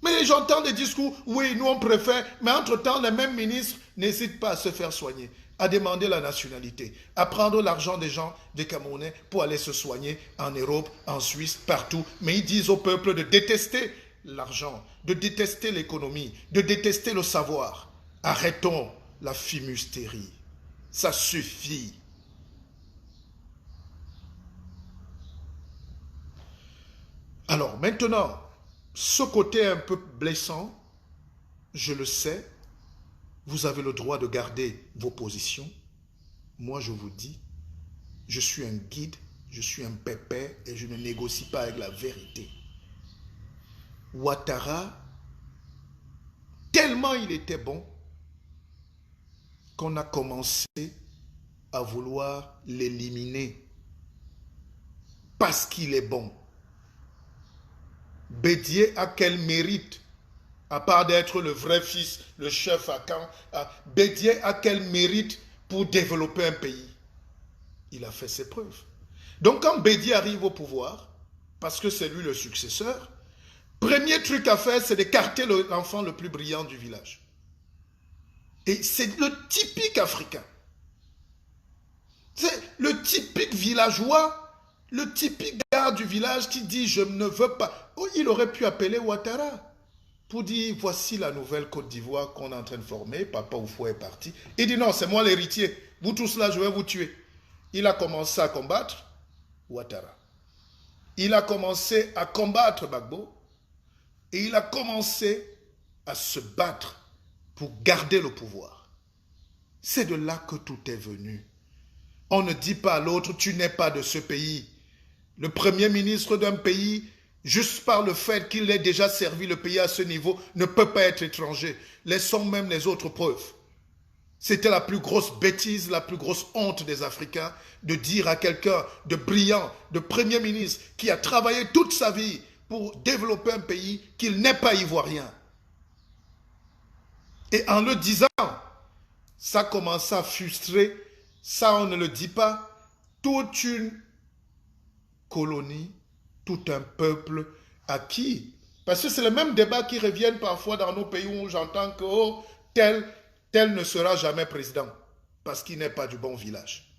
Mais j'entends des discours, oui, nous on préfère, mais entre-temps, les mêmes ministres n'hésitent pas à se faire soigner, à demander la nationalité, à prendre l'argent des gens, des Camerounais, pour aller se soigner en Europe, en Suisse, partout. Mais ils disent au peuple de détester l'argent, de détester l'économie, de détester le savoir. Arrêtons la fumisterie. Ça suffit. Alors maintenant, ce côté un peu blessant, je le sais, vous avez le droit de garder vos positions. Moi, je vous dis, je suis un guide, je suis un pépère et je ne négocie pas avec la vérité. Ouattara, tellement il était bon qu'on a commencé à vouloir l'éliminer parce qu'il est bon. Bédier a quel mérite, à part d'être le vrai fils, le chef à camp, Bédier a quel mérite pour développer un pays? Il a fait ses preuves. Donc quand Bédier arrive au pouvoir, parce que c'est lui le successeur, premier truc à faire, c'est d'écarter l'enfant le plus brillant du village. Et c'est le typique africain. C'est le typique villageois, le typique gars du village qui dit « je ne veux pas ». Oh, il aurait pu appeler Ouattara pour dire « voici la nouvelle Côte d'Ivoire qu'on est en train de former, Papa Oufou est parti ». Il dit « non, c'est moi l'héritier, vous tous là, je vais vous tuer ». Il a commencé à combattre Ouattara. Il a commencé à combattre Gbagbo et il a commencé à se battre pour garder le pouvoir. C'est de là que tout est venu. On ne dit pas à l'autre, tu n'es pas de ce pays. Le premier ministre d'un pays, juste par le fait qu'il ait déjà servi le pays à ce niveau, ne peut pas être étranger. Laissons même les autres preuves. C'était la plus grosse bêtise, la plus grosse honte des Africains de dire à quelqu'un de brillant, de premier ministre, qui a travaillé toute sa vie pour développer un pays, qu'il n'est pas ivoirien. Et en le disant, ça commence à frustrer Ça, on ne le dit pas. Toute une colonie, tout un peuple acquis. Parce que c'est le même débat qui revient parfois dans nos pays où j'entends que oh, tel ne sera jamais président parce qu'il n'est pas du bon village.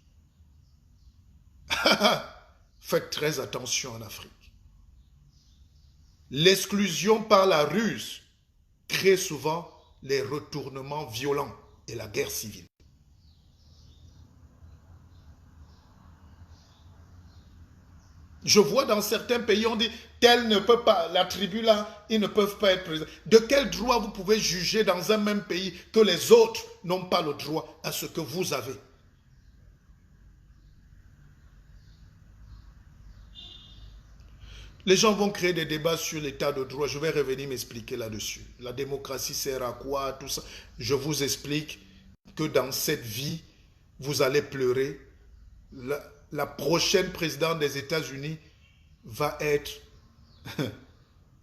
Faites très attention en Afrique. L'exclusion par la ruse crée souvent les retournements violents et la guerre civile. Je vois dans certains pays, on dit, tel ne peut pas, la tribu là, ils ne peuvent pas être présents. De quel droit vous pouvez juger dans un même pays que les autres n'ont pas le droit à ce que vous avez? Les gens vont créer des débats sur l'état de droit. Je vais revenir m'expliquer là-dessus. La démocratie sert à quoi, tout ça. Je vous explique que dans cette vie, vous allez pleurer. La prochaine présidente des États-Unis va être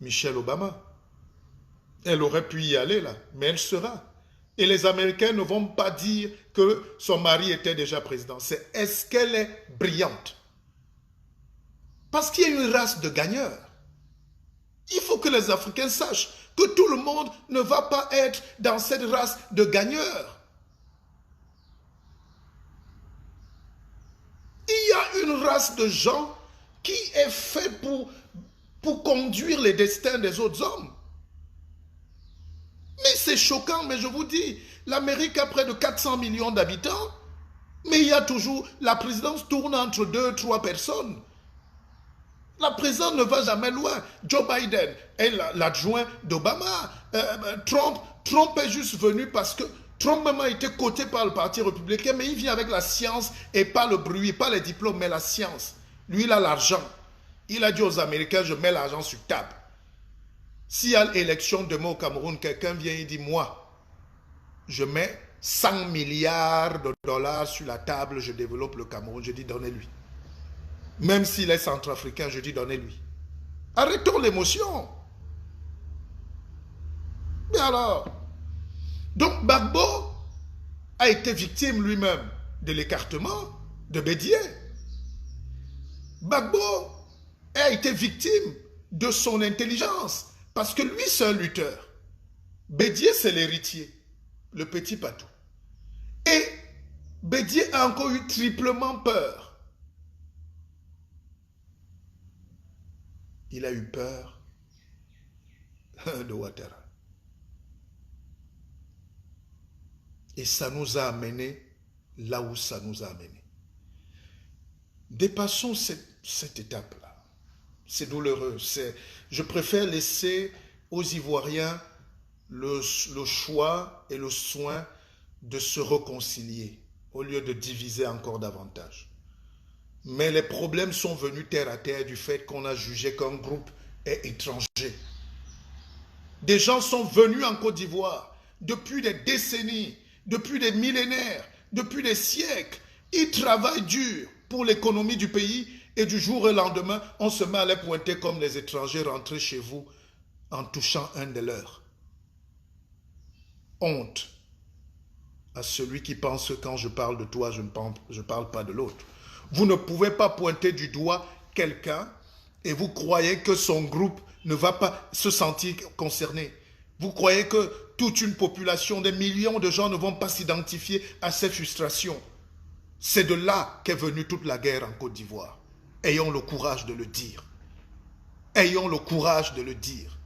Michelle Obama. Elle aurait pu y aller là, mais elle sera. Et les Américains ne vont pas dire que son mari était déjà président. C'est est-ce qu'elle est brillante? Parce qu'il y a une race de gagneurs. Il faut que les Africains sachent que tout le monde ne va pas être dans cette race de gagneurs. Il y a une race de gens qui est faite pour conduire les destins des autres hommes. Mais c'est choquant, mais je vous dis, l'Amérique a près de 400 millions d'habitants, mais il y a toujours, la présidence tourne entre 2, 3 personnes. La présidence ne va jamais loin. Joe Biden est l'adjoint d'Obama. Trump est juste venu parce que Trump même a été coté par le Parti républicain, mais il vient avec la science et pas le bruit, pas les diplômes, mais la science. Lui, il a l'argent. Il a dit aux Américains, je mets l'argent sur table. S'il y a l'élection demain au Cameroun, quelqu'un vient et dit, moi, je mets 100 milliards de dollars sur la table, je développe le Cameroun. Je dis, donnez-lui. Même s'il est centrafricain, je dis, donnez-lui. Arrêtons l'émotion. Mais alors, donc Gbagbo a été victime lui-même de l'écartement de Bédié. Gbagbo a été victime de son intelligence parce que lui, c'est un lutteur. Bédié, c'est l'héritier, le petit patou. Et Bédié a encore eu triplement peur. Il a eu peur de Ouattara. Et ça nous a amené là où ça nous a amené. Dépassons cette étape-là. C'est douloureux. Je préfère laisser aux Ivoiriens le choix et le soin de se réconcilier au lieu de diviser encore davantage. Mais les problèmes sont venus terre à terre du fait qu'on a jugé qu'un groupe est étranger. Des gens sont venus en Côte d'Ivoire depuis des décennies, depuis des millénaires, depuis des siècles. Ils travaillent dur pour l'économie du pays et du jour au lendemain, on se met à les pointer comme les étrangers rentrés chez vous en touchant un de leurs. Honte à celui qui pense que quand je parle de toi, je ne parle pas de l'autre. Vous ne pouvez pas pointer du doigt quelqu'un et vous croyez que son groupe ne va pas se sentir concerné. Vous croyez que toute une population, des millions de gens ne vont pas s'identifier à ces frustrations. C'est de là qu'est venue toute la guerre en Côte d'Ivoire. Ayons le courage de le dire. Ayons le courage de le dire.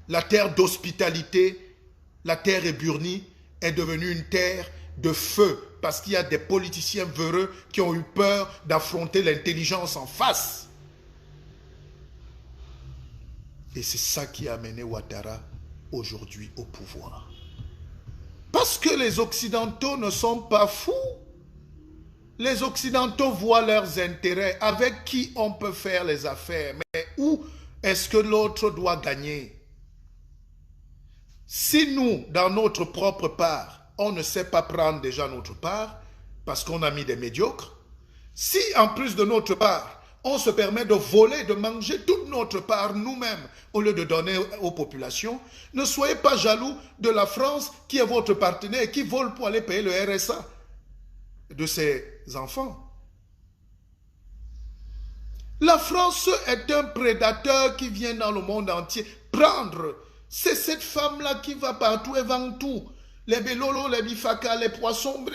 La terre d'hospitalité, la terre éburnie, est devenue une terre de feu parce qu'il y a des politiciens véreux qui ont eu peur d'affronter l'intelligence en face. Et c'est ça qui a amené Ouattara aujourd'hui au pouvoir. Parce que les Occidentaux ne sont pas fous. Les Occidentaux voient leurs intérêts, avec qui on peut faire les affaires, mais où est-ce que l'autre doit gagner? Si nous, dans notre propre part, on ne sait pas prendre déjà notre part, parce qu'on a mis des médiocres, si en plus de notre part, on se permet de voler, de manger toute notre part nous-mêmes, au lieu de donner aux populations, ne soyez pas jaloux de la France qui est votre partenaire et qui vole pour aller payer le RSA. de ses enfants. La France est un prédateur qui vient dans le monde entier prendre. C'est cette femme-là qui va partout et vend tout. Les bélolos, les bifaka, les poissons,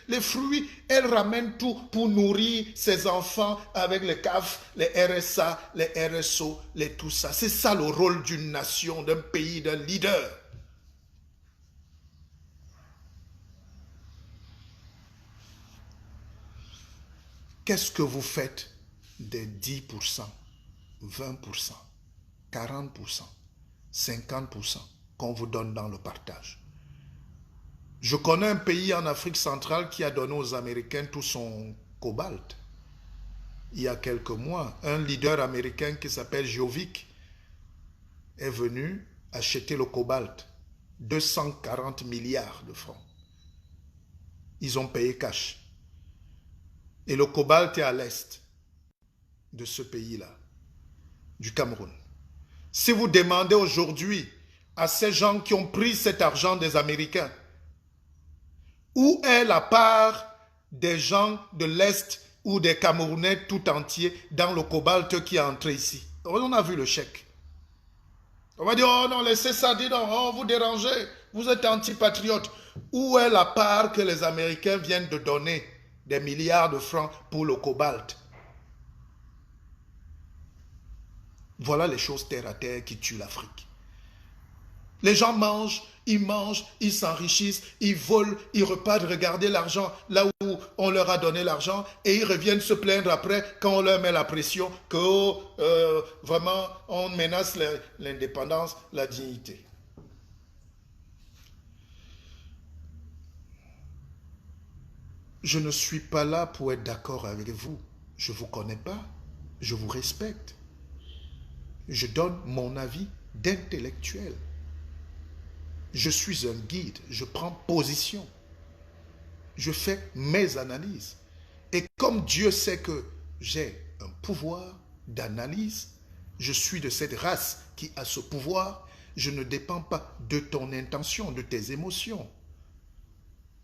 les fruits, elle ramène tout pour nourrir ses enfants avec les CAF, les RSA, les RSO, les tout ça. C'est ça le rôle d'une nation, d'un pays, d'un leader. Qu'est-ce que vous faites des 10%, 20%, 40%, 50% qu'on vous donne dans le partage? Je connais un pays en Afrique centrale qui a donné aux Américains tout son cobalt. Il y a quelques mois, un leader américain qui s'appelle Jovic est venu acheter le cobalt. 240 milliards de francs. Ils ont payé cash. Et le cobalt est à l'est de ce pays-là, du Cameroun. Si vous demandez aujourd'hui à ces gens qui ont pris cet argent des Américains, où est la part des gens de l'Est ou des Camerounais tout entiers dans le cobalt qui est entré ici? On a vu le chèque. On va dire, oh non, laissez ça, dis donc, oh, vous dérangez, vous êtes antipatriote. Où est la part que les Américains viennent de donner des milliards de francs pour le cobalt? Voilà les choses terre à terre qui tuent l'Afrique. Les gens mangent, ils s'enrichissent, ils volent, ils repartent regarder l'argent là où on leur a donné l'argent et ils reviennent se plaindre après quand on leur met la pression que vraiment on menace l'indépendance, la dignité. Je ne suis pas là pour être d'accord avec vous. Je ne vous connais pas. Je vous respecte. Je donne mon avis d'intellectuel. Je suis un guide, je prends position. Je fais mes analyses. Et comme Dieu sait que j'ai un pouvoir d'analyse, je suis de cette race qui a ce pouvoir, je ne dépends pas de ton intention, de tes émotions.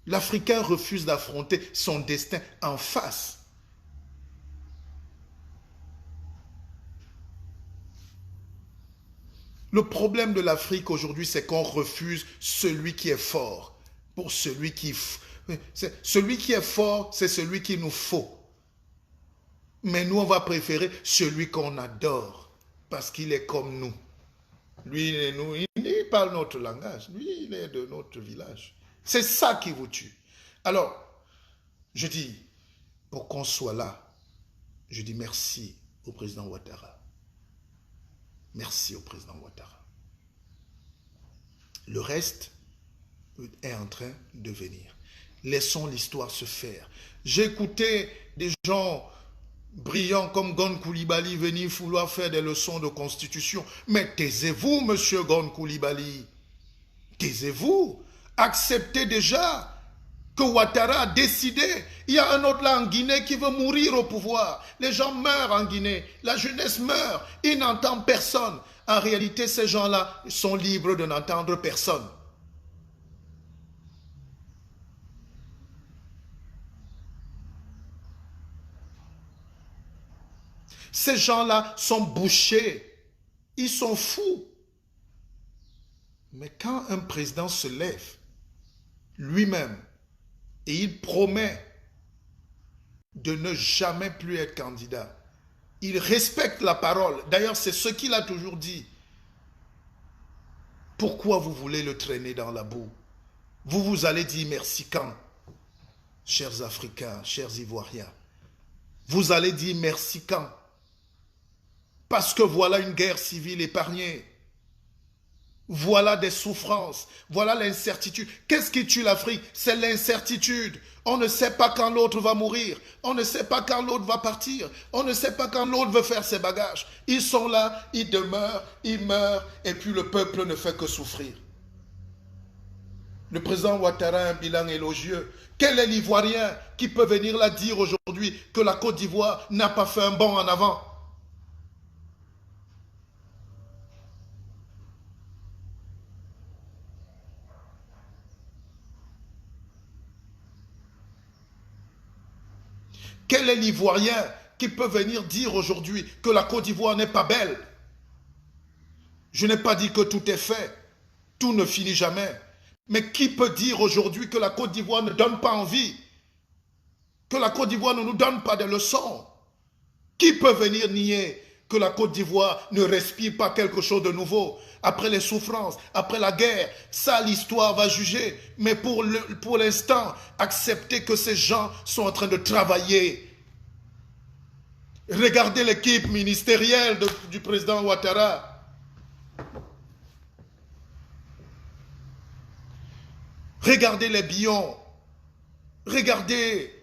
L'Africain refuse d'affronter son destin en face. Le problème de l'Afrique aujourd'hui, c'est qu'on refuse celui qui est fort. Pour celui qui est fort, c'est celui qu'il nous faut. Mais nous, on va préférer celui qu'on adore, parce qu'il est comme nous. Lui, il parle notre langage. Lui, il est de notre village. C'est ça qui vous tue. Alors, je dis, pour qu'on soit là, je dis merci au président Ouattara. Merci au président Ouattara. Le reste est en train de venir. Laissons l'histoire se faire. J'ai écouté des gens brillants comme Gon Coulibaly venir vouloir faire des leçons de constitution. Mais taisez-vous, monsieur Gon Coulibaly. Taisez-vous. Acceptez déjà que Ouattara a décidé. Il y a un autre là en Guinée qui veut mourir au pouvoir. Les gens meurent en Guinée. La jeunesse meurt. Ils n'entendent personne. En réalité, ces gens-là sont libres de n'entendre personne. Ces gens-là sont bouchés. Ils sont fous. Mais quand un président se lève lui-même et il promet de ne jamais plus être candidat, il respecte la parole. D'ailleurs, c'est ce qu'il a toujours dit. Pourquoi vous voulez le traîner dans la boue? Vous allez dire merci quand? Chers Africains, chers Ivoiriens, vous allez dire merci quand? Parce que voilà une guerre civile épargnée. Voilà des souffrances, voilà l'incertitude. Qu'est-ce qui tue l'Afrique? C'est l'incertitude. On ne sait pas quand l'autre va mourir. On ne sait pas quand l'autre va partir. On ne sait pas quand l'autre veut faire ses bagages. Ils sont là, ils demeurent, ils meurent, et puis le peuple ne fait que souffrir. Le président Ouattara a un bilan élogieux. Quel est l'Ivoirien qui peut venir là dire aujourd'hui que la Côte d'Ivoire n'a pas fait un bond en avant? Quel est l'Ivoirien qui peut venir dire aujourd'hui que la Côte d'Ivoire n'est pas belle? Je n'ai pas dit que tout est fait. Tout ne finit jamais. Mais qui peut dire aujourd'hui que la Côte d'Ivoire ne donne pas envie? Que la Côte d'Ivoire ne nous donne pas de leçons? Qui peut venir nier que la Côte d'Ivoire ne respire pas quelque chose de nouveau? Après les souffrances, après la guerre, ça l'histoire va juger. Mais pour l'instant, accepter que ces gens sont en train de travailler. Regardez l'équipe ministérielle du président Ouattara. Regardez les billons. Regardez.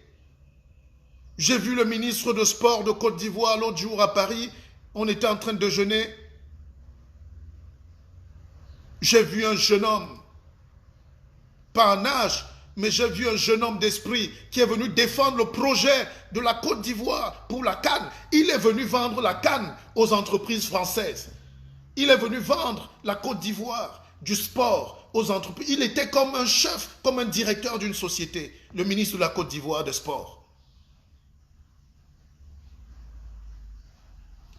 J'ai vu le ministre de Sport de Côte d'Ivoire l'autre jour à Paris. On était en train de déjeuner. J'ai vu un jeune homme, pas en âge, mais j'ai vu un jeune homme d'esprit qui est venu défendre le projet de la Côte d'Ivoire pour la CAN. Il est venu vendre la CAN aux entreprises françaises. Il est venu vendre la Côte d'Ivoire du sport aux entreprises. Il était comme un chef, comme un directeur d'une société, le ministre de la Côte d'Ivoire de sport.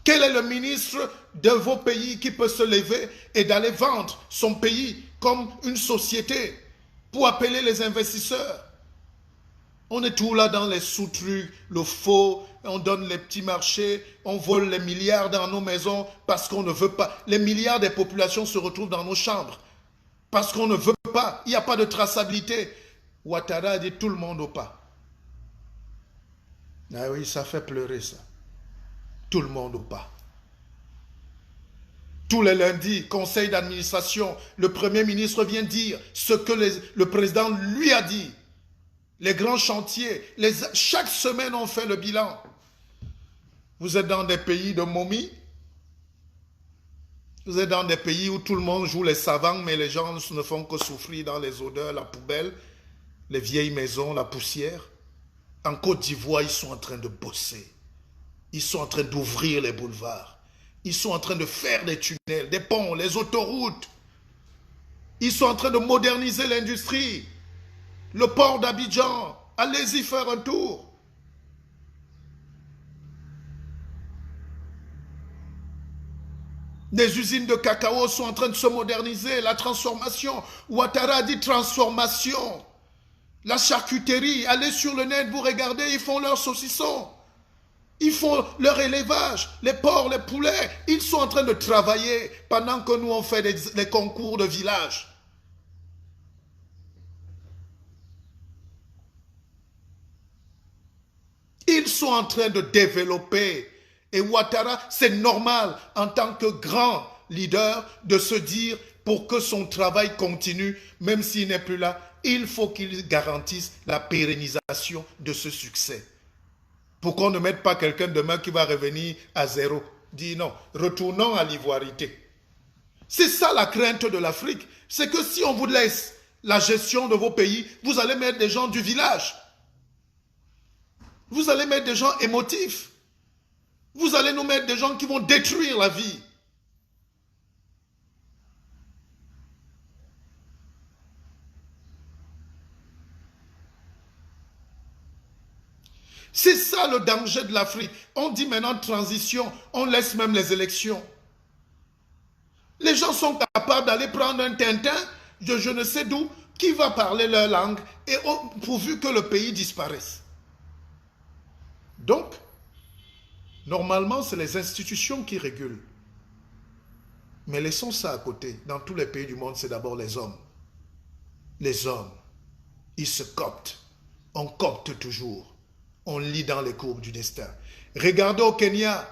Quel est le ministre de vos pays qui peut se lever et d'aller vendre son pays comme une société pour appeler les investisseurs? On est tout là dans les sous-trucs, le faux, on donne les petits marchés, on vole les milliards dans nos maisons parce qu'on ne veut pas. Les milliards des populations se retrouvent dans nos chambres parce qu'on ne veut pas. Il n'y a pas de traçabilité. Ouattara a dit tout le monde au pas. Ah oui, ça fait pleurer ça. Tout le monde au pas. Tous les lundis, conseil d'administration, le Premier ministre vient dire ce que le président lui a dit. Les grands chantiers, chaque semaine on fait le bilan. Vous êtes dans des pays de momies. Vous êtes dans des pays où tout le monde joue les savants, mais les gens ne font que souffrir dans les odeurs, la poubelle, les vieilles maisons, la poussière. En Côte d'Ivoire, ils sont en train de bosser. Ils sont en train d'ouvrir les boulevards. Ils sont en train de faire des tunnels, des ponts, les autoroutes. Ils sont en train de moderniser l'industrie. Le port d'Abidjan, allez-y faire un tour. Des usines de cacao sont en train de se moderniser. La transformation. Ouattara a dit transformation. La charcuterie, allez sur le net, vous regardez, ils font leurs saucissons. Ils font leur élevage, les porcs, les poulets. Ils sont en train de travailler pendant que nous on fait des concours de village. Ils sont en train de développer. Et Ouattara, c'est normal en tant que grand leader de se dire pour que son travail continue, même s'il n'est plus là, il faut qu'il garantisse la pérennisation de ce succès. Pour qu'on ne mette pas quelqu'un demain qui va revenir à zéro. Dis non, retournons à l'ivoirité. C'est ça la crainte de l'Afrique. C'est que si on vous laisse la gestion de vos pays, vous allez mettre des gens du village. Vous allez mettre des gens émotifs. Vous allez nous mettre des gens qui vont détruire la vie. C'est ça le danger de l'Afrique. On dit maintenant transition, on laisse même les élections. Les gens sont capables d'aller prendre un Tintin, je ne sais d'où, qui va parler leur langue, et pourvu que le pays disparaisse. Donc, normalement, c'est les institutions qui régulent. Mais laissons ça à côté. Dans tous les pays du monde, c'est d'abord les hommes. Les hommes, ils se coptent. On copte toujours. On lit dans les courbes du destin. Regardez au Kenya.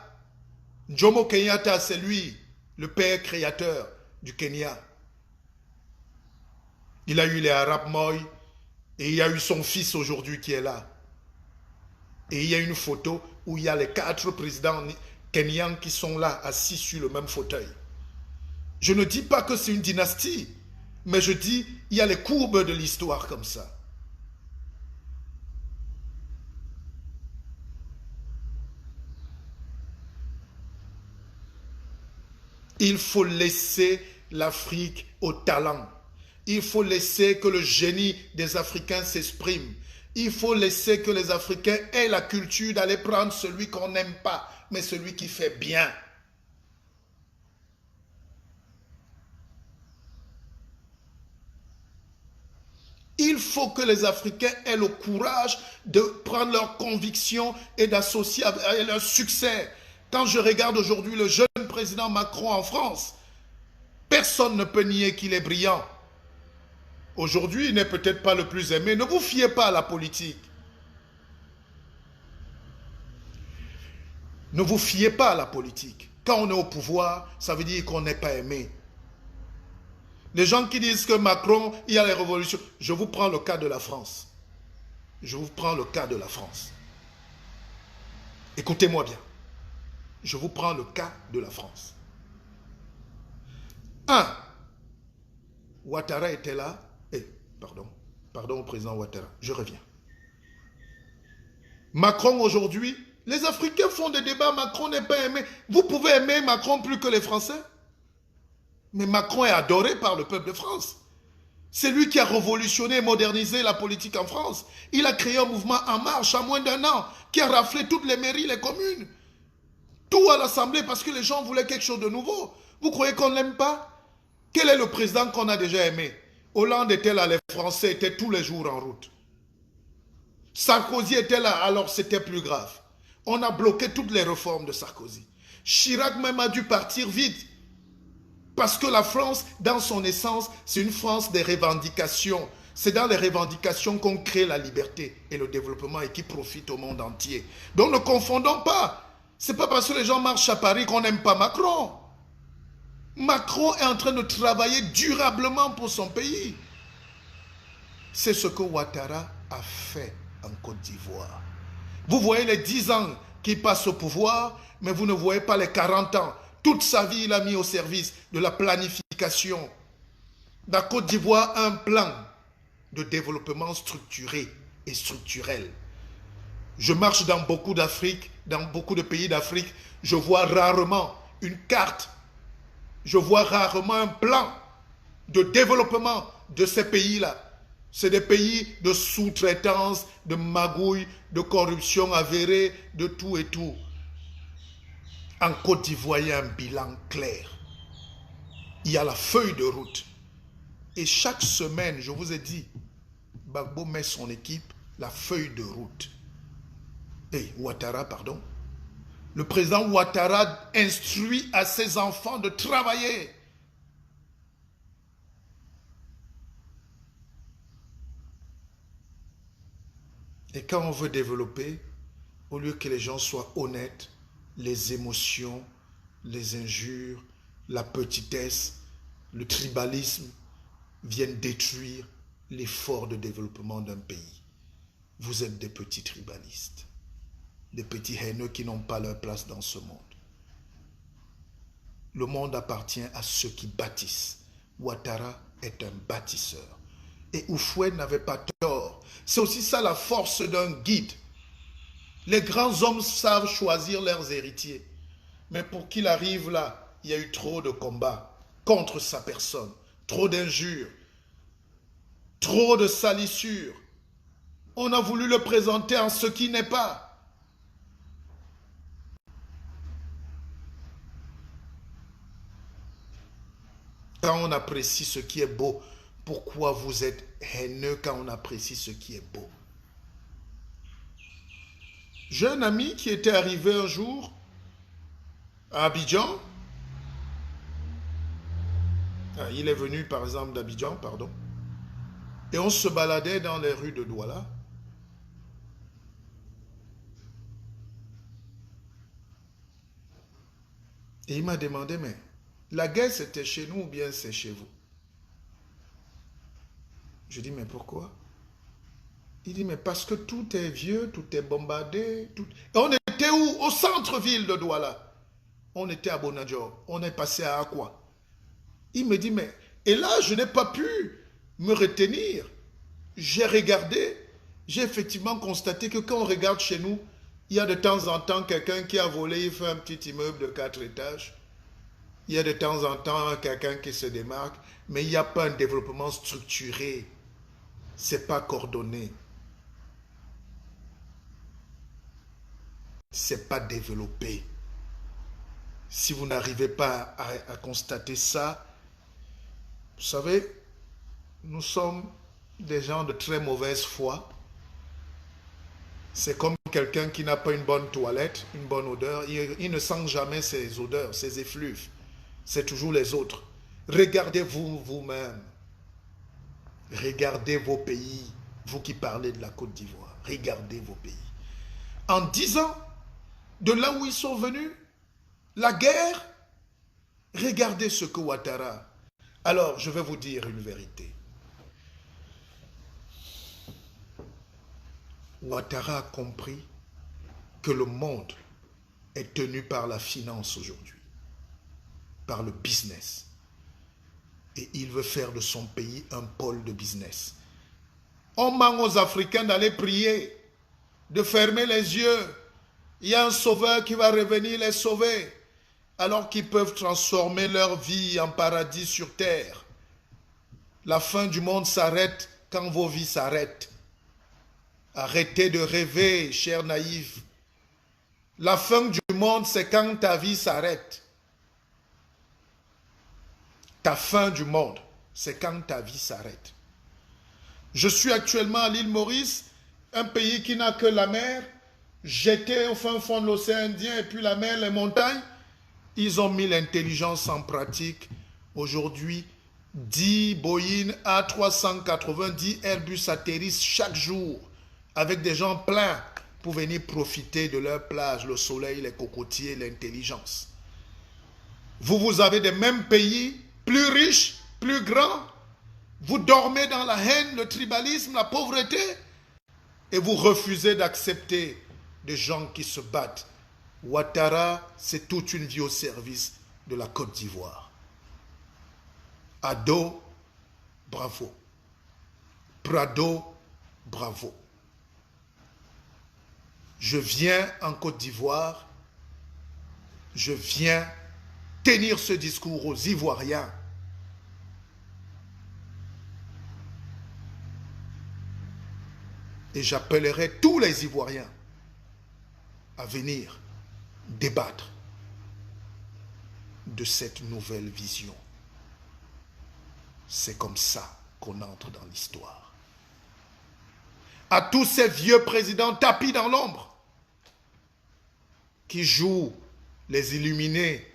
Jomo Kenyatta, c'est lui, le père créateur du Kenya. Il a eu les Arab Moi et il y a eu son fils aujourd'hui qui est là. Et il y a une photo où il y a les 4 présidents kenyans qui sont là, assis sur le même fauteuil. Je ne dis pas que c'est une dynastie, mais je dis il y a les courbes de l'histoire comme ça. Il faut laisser l'Afrique au talent. Il faut laisser que le génie des Africains s'exprime. Il faut laisser que les Africains aient la culture d'aller prendre celui qu'on n'aime pas, mais celui qui fait bien. Il faut que les Africains aient le courage de prendre leurs convictions et d'associer à leur succès. Quand je regarde aujourd'hui le jeune président Macron en France, personne ne peut nier qu'il est brillant. Aujourd'hui, il n'est peut-être pas le plus aimé. Ne vous fiez pas à la politique. Ne vous fiez pas à la politique. Quand on est au pouvoir, ça veut dire qu'on n'est pas aimé. Les gens qui disent que Macron, il y a les révolutions. Je vous prends le cas de la France. Je vous prends le cas de la France. Écoutez-moi bien. Je vous prends le cas de la France. 1. Ouattara était là. Pardon au président Ouattara. Je reviens. Macron aujourd'hui, les Africains font des débats. Macron n'est pas aimé. Vous pouvez aimer Macron plus que les Français. Mais Macron est adoré par le peuple de France. C'est lui qui a révolutionné et modernisé la politique en France. Il a créé un mouvement En Marche en moins d'1 an, qui a raflé toutes les mairies, les communes. Tout à l'Assemblée parce que les gens voulaient quelque chose de nouveau. Vous croyez qu'on ne l'aime pas? Quel est le président qu'on a déjà aimé? Hollande était là, les Français étaient tous les jours en route. Sarkozy était là, alors c'était plus grave. On a bloqué toutes les réformes de Sarkozy. Chirac même a dû partir vite. Parce que la France, dans son essence, c'est une France des revendications. C'est dans les revendications qu'on crée la liberté et le développement et qui profite au monde entier. Donc ne confondons pas. Ce n'est pas parce que les gens marchent à Paris qu'on n'aime pas Macron. Macron est en train de travailler durablement pour son pays. C'est ce que Ouattara a fait en Côte d'Ivoire. Vous voyez les 10 ans qu'il passe au pouvoir, mais vous ne voyez pas les 40 ans. Toute sa vie, il a mis au service de la planification. Dans Côte d'Ivoire, un plan de développement structuré et structurel. Je marche dans beaucoup d'Afrique, dans beaucoup de pays d'Afrique, je vois rarement une carte, je vois rarement un plan de développement de ces pays-là. C'est des pays de sous-traitance, de magouille, de corruption avérée, de tout et tout. En Côte d'Ivoire, il y a un bilan clair. Il y a la feuille de route. Et chaque semaine, je vous ai dit, Gbagbo met son équipe, la feuille de route. Ouattara, pardon. Le président Ouattara instruit à ses enfants de travailler. Et quand on veut développer, au lieu que les gens soient honnêtes, les émotions, les injures, la petitesse, le tribalisme viennent détruire l'effort de développement d'un pays. Vous êtes des petits tribalistes, des petits haineux qui n'ont pas leur place dans ce monde. Le monde appartient à ceux qui bâtissent. Ouattara est un bâtisseur. Et Houphouët n'avait pas tort. C'est aussi ça la force d'un guide. Les grands hommes savent choisir leurs héritiers. Mais pour qu'il arrive là, il y a eu trop de combats contre sa personne. Trop d'injures. Trop de salissures. On a voulu le présenter en ce qui n'est pas. Quand on apprécie ce qui est beau, pourquoi vous êtes haineux quand on apprécie ce qui est beau? J'ai un ami qui était arrivé un jour à Abidjan. Il est venu par exemple d'Abidjan, pardon. Et on se baladait dans les rues de Douala. Et il m'a demandé, mais la guerre c'était chez nous ou bien c'est chez vous? Je dis, mais pourquoi? Il dit, mais parce que tout est vieux, tout est bombardé. Tout... Et on était où? Au centre-ville de Douala. On était à Bonadjor. On est passé à Akwa. Il me dit, mais... Et là, je n'ai pas pu me retenir. J'ai regardé. J'ai effectivement constaté que quand on regarde chez nous, il y a de temps en temps quelqu'un qui a volé, il fait un petit immeuble de 4 étages. Il y a de temps en temps quelqu'un qui se démarque. Mais il n'y a pas un développement structuré. Ce n'est pas coordonné. c'est pas développé. Si vous n'arrivez pas à constater ça, vous savez, nous sommes des gens de très mauvaise foi. C'est comme quelqu'un qui n'a pas une bonne toilette, une bonne odeur. Il ne sent jamais ses odeurs, ses effluves. C'est toujours les autres. Regardez-vous vous-même. Regardez vos pays. Vous qui parlez de la Côte d'Ivoire. Regardez vos pays. En 10 ans, de là où ils sont venus, la guerre, regardez ce que Ouattara. Alors, je vais vous dire une vérité. Ouattara a compris que le monde est tenu par la finance aujourd'hui, par le business. Et il veut faire de son pays un pôle de business. On demande aux Africains d'aller prier, de fermer les yeux. Il y a un sauveur qui va revenir les sauver, alors qu'ils peuvent transformer leur vie en paradis sur terre. La fin du monde s'arrête quand vos vies s'arrêtent. Arrêtez de rêver, chers naïfs. La fin du monde, c'est quand ta vie s'arrête. Ta fin du monde, c'est quand ta vie s'arrête. Je suis actuellement à l'île Maurice, un pays qui n'a que la mer. J'étais au fin fond de l'océan Indien et puis la mer, les montagnes. Ils ont mis l'intelligence en pratique. Aujourd'hui, 10 Boeing A380, Airbus atterrissent chaque jour avec des gens pleins pour venir profiter de leur plage, le soleil, les cocotiers, l'intelligence. Vous avez des mêmes pays plus riches, plus grands. Vous dormez dans la haine, le tribalisme, la pauvreté et vous refusez d'accepter des gens qui se battent. Ouattara, c'est toute une vie au service de la Côte d'Ivoire. Ado, bravo. Prado, bravo. Je viens en Côte d'Ivoire, je viens tenir ce discours aux Ivoiriens. Et j'appellerai tous les Ivoiriens à venir débattre de cette nouvelle vision. C'est comme ça qu'on entre dans l'histoire. À tous ces vieux présidents tapis dans l'ombre, qui jouent les illuminés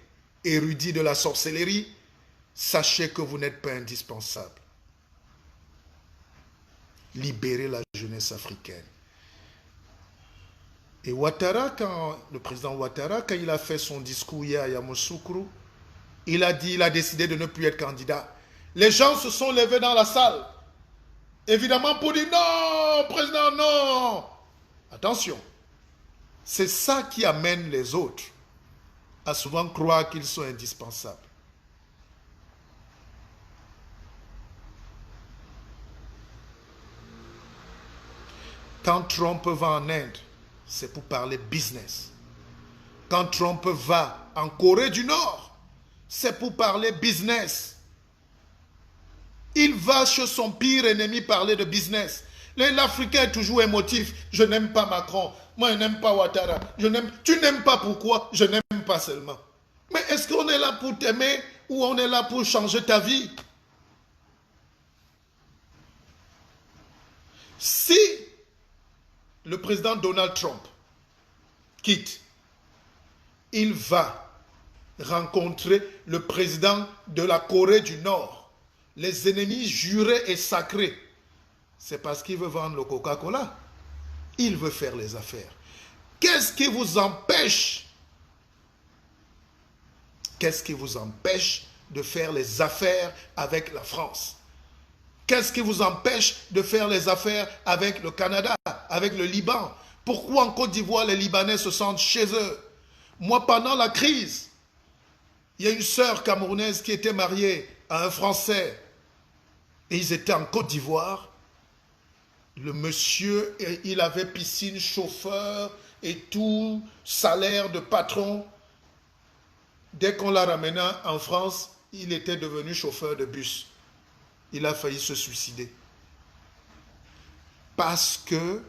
érudits de la sorcellerie, sachez que vous n'êtes pas indispensables. Libérez la jeunesse africaine. Et Ouattara, le président Ouattara, quand il a fait son discours hier à Yamoussoukro, il a décidé de ne plus être candidat. Les gens se sont levés dans la salle, évidemment pour dire non, président, non. Attention, c'est ça qui amène les autres à souvent croire qu'ils sont indispensables. Quand Trump va en Inde, c'est pour parler business. Quand Trump va en Corée du Nord, c'est pour parler business. Il va chez son pire ennemi parler de business. L'Africain est toujours émotif. Je n'aime pas Macron. Moi, je n'aime pas Ouattara. Tu n'aimes pas pourquoi? Je n'aime pas seulement. Mais est-ce qu'on est là pour t'aimer ou on est là pour changer ta vie? Si le président Donald Trump quitte, il va rencontrer le président de la Corée du Nord, les ennemis jurés et sacrés. C'est parce qu'il veut vendre le Coca-Cola. Il veut faire les affaires. Qu'est-ce qui vous empêche? Qu'est-ce qui vous empêche de faire les affaires avec la France? Qu'est-ce qui vous empêche de faire les affaires avec le Canada, avec le Liban? Pourquoi en Côte d'Ivoire, les Libanais se sentent chez eux? Moi, pendant la crise, il y a une sœur camerounaise qui était mariée à un Français. Et ils étaient en Côte d'Ivoire. Le monsieur, il avait piscine, chauffeur et tout, salaire de patron. Dès qu'on l'a ramené en France, il était devenu chauffeur de bus. Il a failli se suicider. Parce que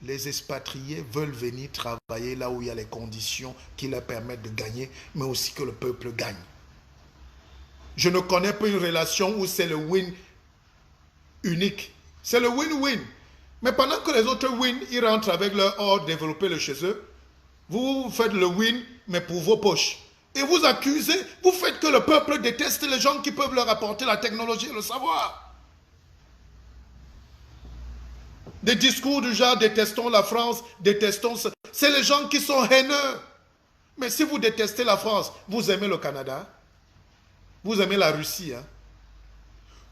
les expatriés veulent venir travailler là où il y a les conditions qui leur permettent de gagner, mais aussi que le peuple gagne. Je ne connais pas une relation où c'est le win unique. C'est le win-win. Mais pendant que les autres win, ils rentrent avec leur or développé le chez eux, vous faites le win, mais pour vos poches. Et vous accusez, vous faites que le peuple déteste les gens qui peuvent leur apporter la technologie et le savoir. Des discours du genre détestons la France, détestons... C'est les gens qui sont haineux. Mais si vous détestez la France, vous aimez le Canada, vous aimez la Russie. Hein?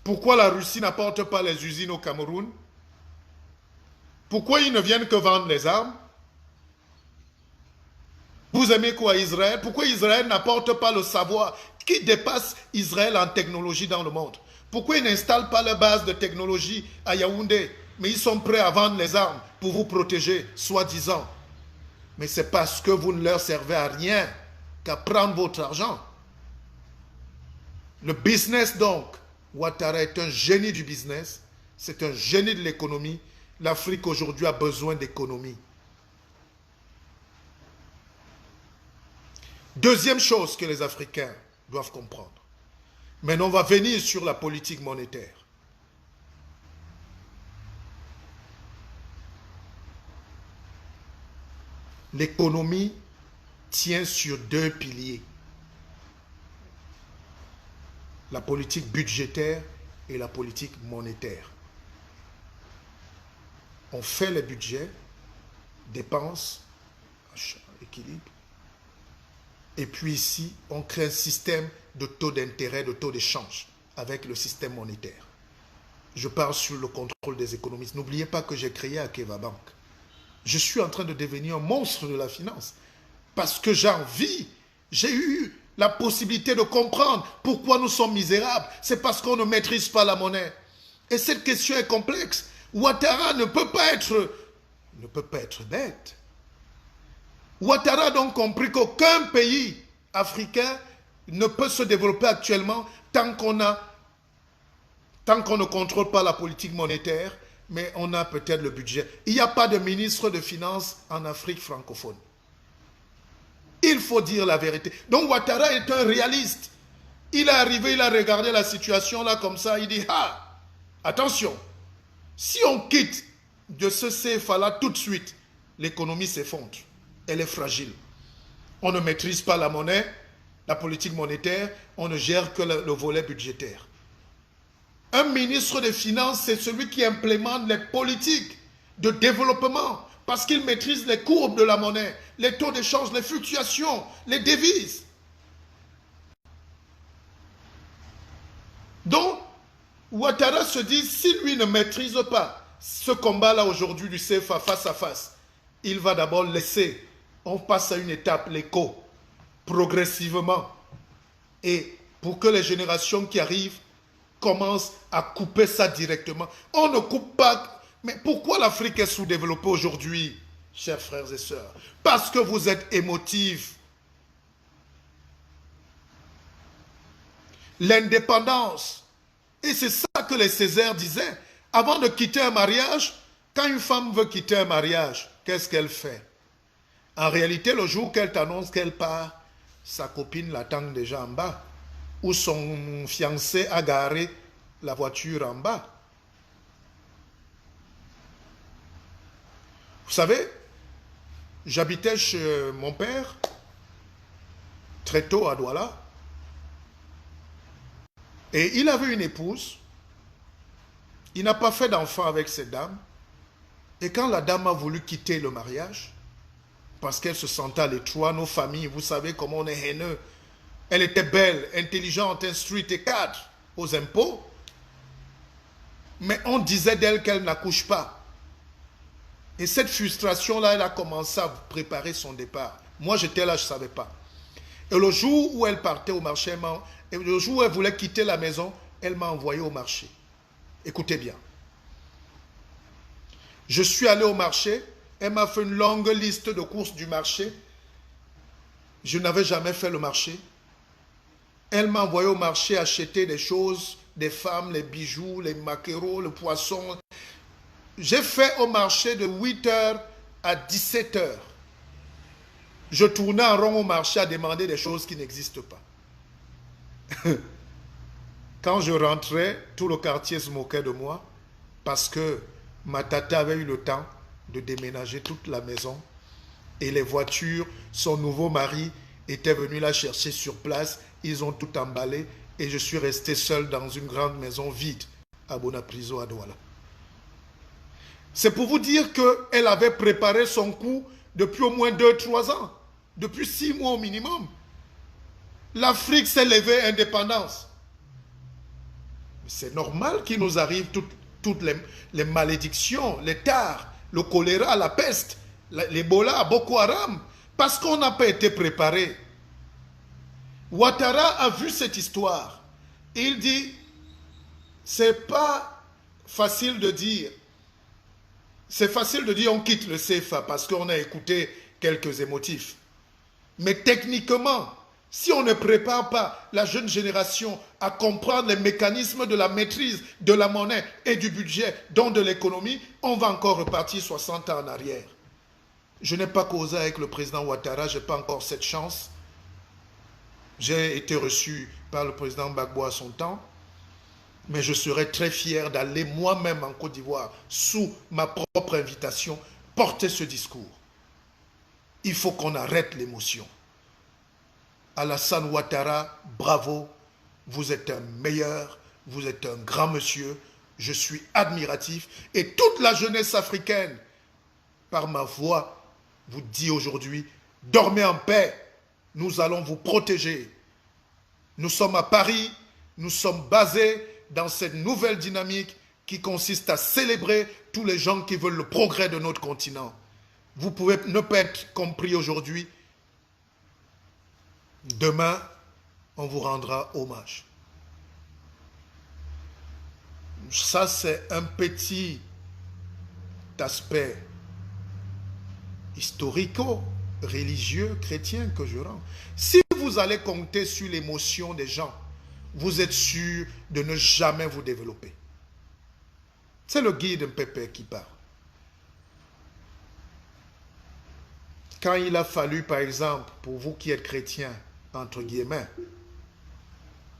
Pourquoi la Russie n'apporte pas les usines au Cameroun? Pourquoi ils ne viennent que vendre les armes? Vous aimez quoi Israël? Pourquoi Israël n'apporte pas le savoir qui dépasse Israël en technologie dans le monde? Pourquoi ils n'installent pas leur base de technologie à Yaoundé? Mais ils sont prêts à vendre les armes pour vous protéger, soi-disant. Mais c'est parce que vous ne leur servez à rien qu'à prendre votre argent. Le business donc, Ouattara est un génie du business, c'est un génie de l'économie. L'Afrique aujourd'hui a besoin d'économie. Deuxième chose que les Africains doivent comprendre. Maintenant, on va venir sur la politique monétaire. L'économie tient sur deux piliers. La politique budgétaire et la politique monétaire. On fait les budgets, dépenses, achat, équilibre. Et puis ici, on crée un système de taux d'intérêt, de taux d'échange avec le système monétaire. Je parle sur le contrôle des économistes. N'oubliez pas que j'ai créé Akeva Bank. Je suis en train de devenir un monstre de la finance parce que j'ai envie, j'ai eu la possibilité de comprendre pourquoi nous sommes misérables. C'est parce qu'on ne maîtrise pas la monnaie. Et cette question est complexe. Ouattara ne peut pas être bête. Ouattara a donc compris qu'aucun pays africain ne peut se développer actuellement tant qu'on ne contrôle pas la politique monétaire, mais on a peut-être le budget. Il n'y a pas de ministre de Finances en Afrique francophone. Il faut dire la vérité. Donc Ouattara est un réaliste. Il est arrivé, il a regardé la situation là comme ça, il dit, ah, attention, si on quitte de ce CFA là tout de suite, l'économie s'effondre. Elle est fragile. On ne maîtrise pas la monnaie, la politique monétaire, on ne gère que le volet budgétaire. Un ministre des Finances, c'est celui qui implémente les politiques de développement parce qu'il maîtrise les courbes de la monnaie, les taux d'échange, les fluctuations, les devises. Donc, Ouattara se dit, si lui ne maîtrise pas ce combat-là aujourd'hui du CFA face à face, il va d'abord laisser, on passe à une étape, l'éco, progressivement. Et pour que les générations qui arrivent commencent à couper ça directement. On ne coupe pas. Mais pourquoi l'Afrique est sous-développée aujourd'hui, chers frères et sœurs? Parce que vous êtes émotifs. L'indépendance. Et c'est ça que les Césaires disaient. Avant de quitter un mariage, quand une femme veut quitter un mariage, qu'est-ce qu'elle fait? En réalité, le jour qu'elle t'annonce qu'elle part, sa copine l'attend déjà en bas. Ou son fiancé a garé la voiture en bas. Vous savez, j'habitais chez mon père, très tôt à Douala, et il avait une épouse. Il n'a pas fait d'enfant avec cette dame. Et quand la dame a voulu quitter le mariage, parce qu'elle se sentait à l'étroit, nos familles, vous savez comment on est haineux. Elle était belle, intelligente, instruite et cadre aux impôts. Mais on disait d'elle qu'elle n'accouche pas. Et cette frustration-là, elle a commencé à préparer son départ. Moi, j'étais là, je ne savais pas. Et le jour où elle partait au marché, et le jour où elle voulait quitter la maison, elle m'a envoyé au marché. Écoutez bien. Je suis allé au marché, elle m'a fait une longue liste de courses du marché. Je n'avais jamais fait le marché. Elle m'a envoyé au marché acheter des choses, des femmes, les bijoux, les maquereaux, le poisson. J'ai fait au marché de 8 heures à 17 heures, je tournais en rond au marché à demander des choses qui n'existent pas. Quand je rentrais, tout le quartier se moquait de moi parce que ma tata avait eu le temps de déménager toute la maison et les voitures, son nouveau mari était venu la chercher sur place, ils ont tout emballé et je suis resté seul dans une grande maison vide à Bonapriso à Douala. C'est pour vous dire qu'elle avait préparé son coup depuis au moins 2-3 ans, depuis 6 mois au minimum. L'Afrique s'est levée indépendance. C'est normal qu'il nous arrive toutes les malédictions, les tares, le choléra, la peste, l'Ebola, Boko Haram, parce qu'on n'a pas été préparé. Ouattara a vu cette histoire. Il dit, c'est pas facile de dire, c'est facile de dire on quitte le CFA parce qu'on a écouté quelques émotifs. Mais techniquement, si on ne prépare pas la jeune génération à comprendre les mécanismes de la maîtrise de la monnaie et du budget, donc de l'économie, on va encore repartir 60 ans en arrière. Je n'ai pas causé avec le président Ouattara, je n'ai pas encore cette chance. J'ai été reçu par le président Gbagbo à son temps, mais je serais très fier d'aller moi-même en Côte d'Ivoire, sous ma propre invitation, porter ce discours. Il faut qu'on arrête l'émotion. Alassane Ouattara, bravo, vous êtes un meilleur, vous êtes un grand monsieur, je suis admiratif et toute la jeunesse africaine, par ma voix, vous dit aujourd'hui, dormez en paix, nous allons vous protéger. Nous sommes à Paris, nous sommes basés dans cette nouvelle dynamique qui consiste à célébrer tous les gens qui veulent le progrès de notre continent. Vous pouvez ne pas être compris aujourd'hui. Demain, on vous rendra hommage. Ça, c'est un petit aspect historico-religieux, chrétien que je rends. Si vous allez compter sur l'émotion des gens, vous êtes sûr de ne jamais vous développer. C'est le guide Mpépé qui parle. Quand il a fallu, par exemple, pour vous qui êtes chrétiens, entre guillemets,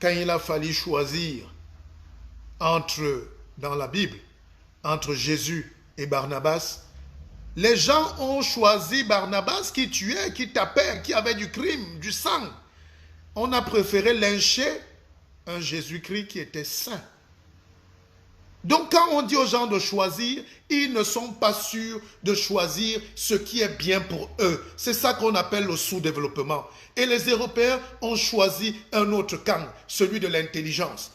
quand il a fallu choisir dans la Bible, entre Jésus et Barnabas, les gens ont choisi Barnabas qui tuait, qui tapait, qui avait du crime, du sang. On a préféré lyncher un Jésus-Christ qui était saint. Donc quand on dit aux gens de choisir, ils ne sont pas sûrs de choisir ce qui est bien pour eux. C'est ça qu'on appelle le sous-développement. Et les Européens ont choisi un autre camp, celui de l'intelligence.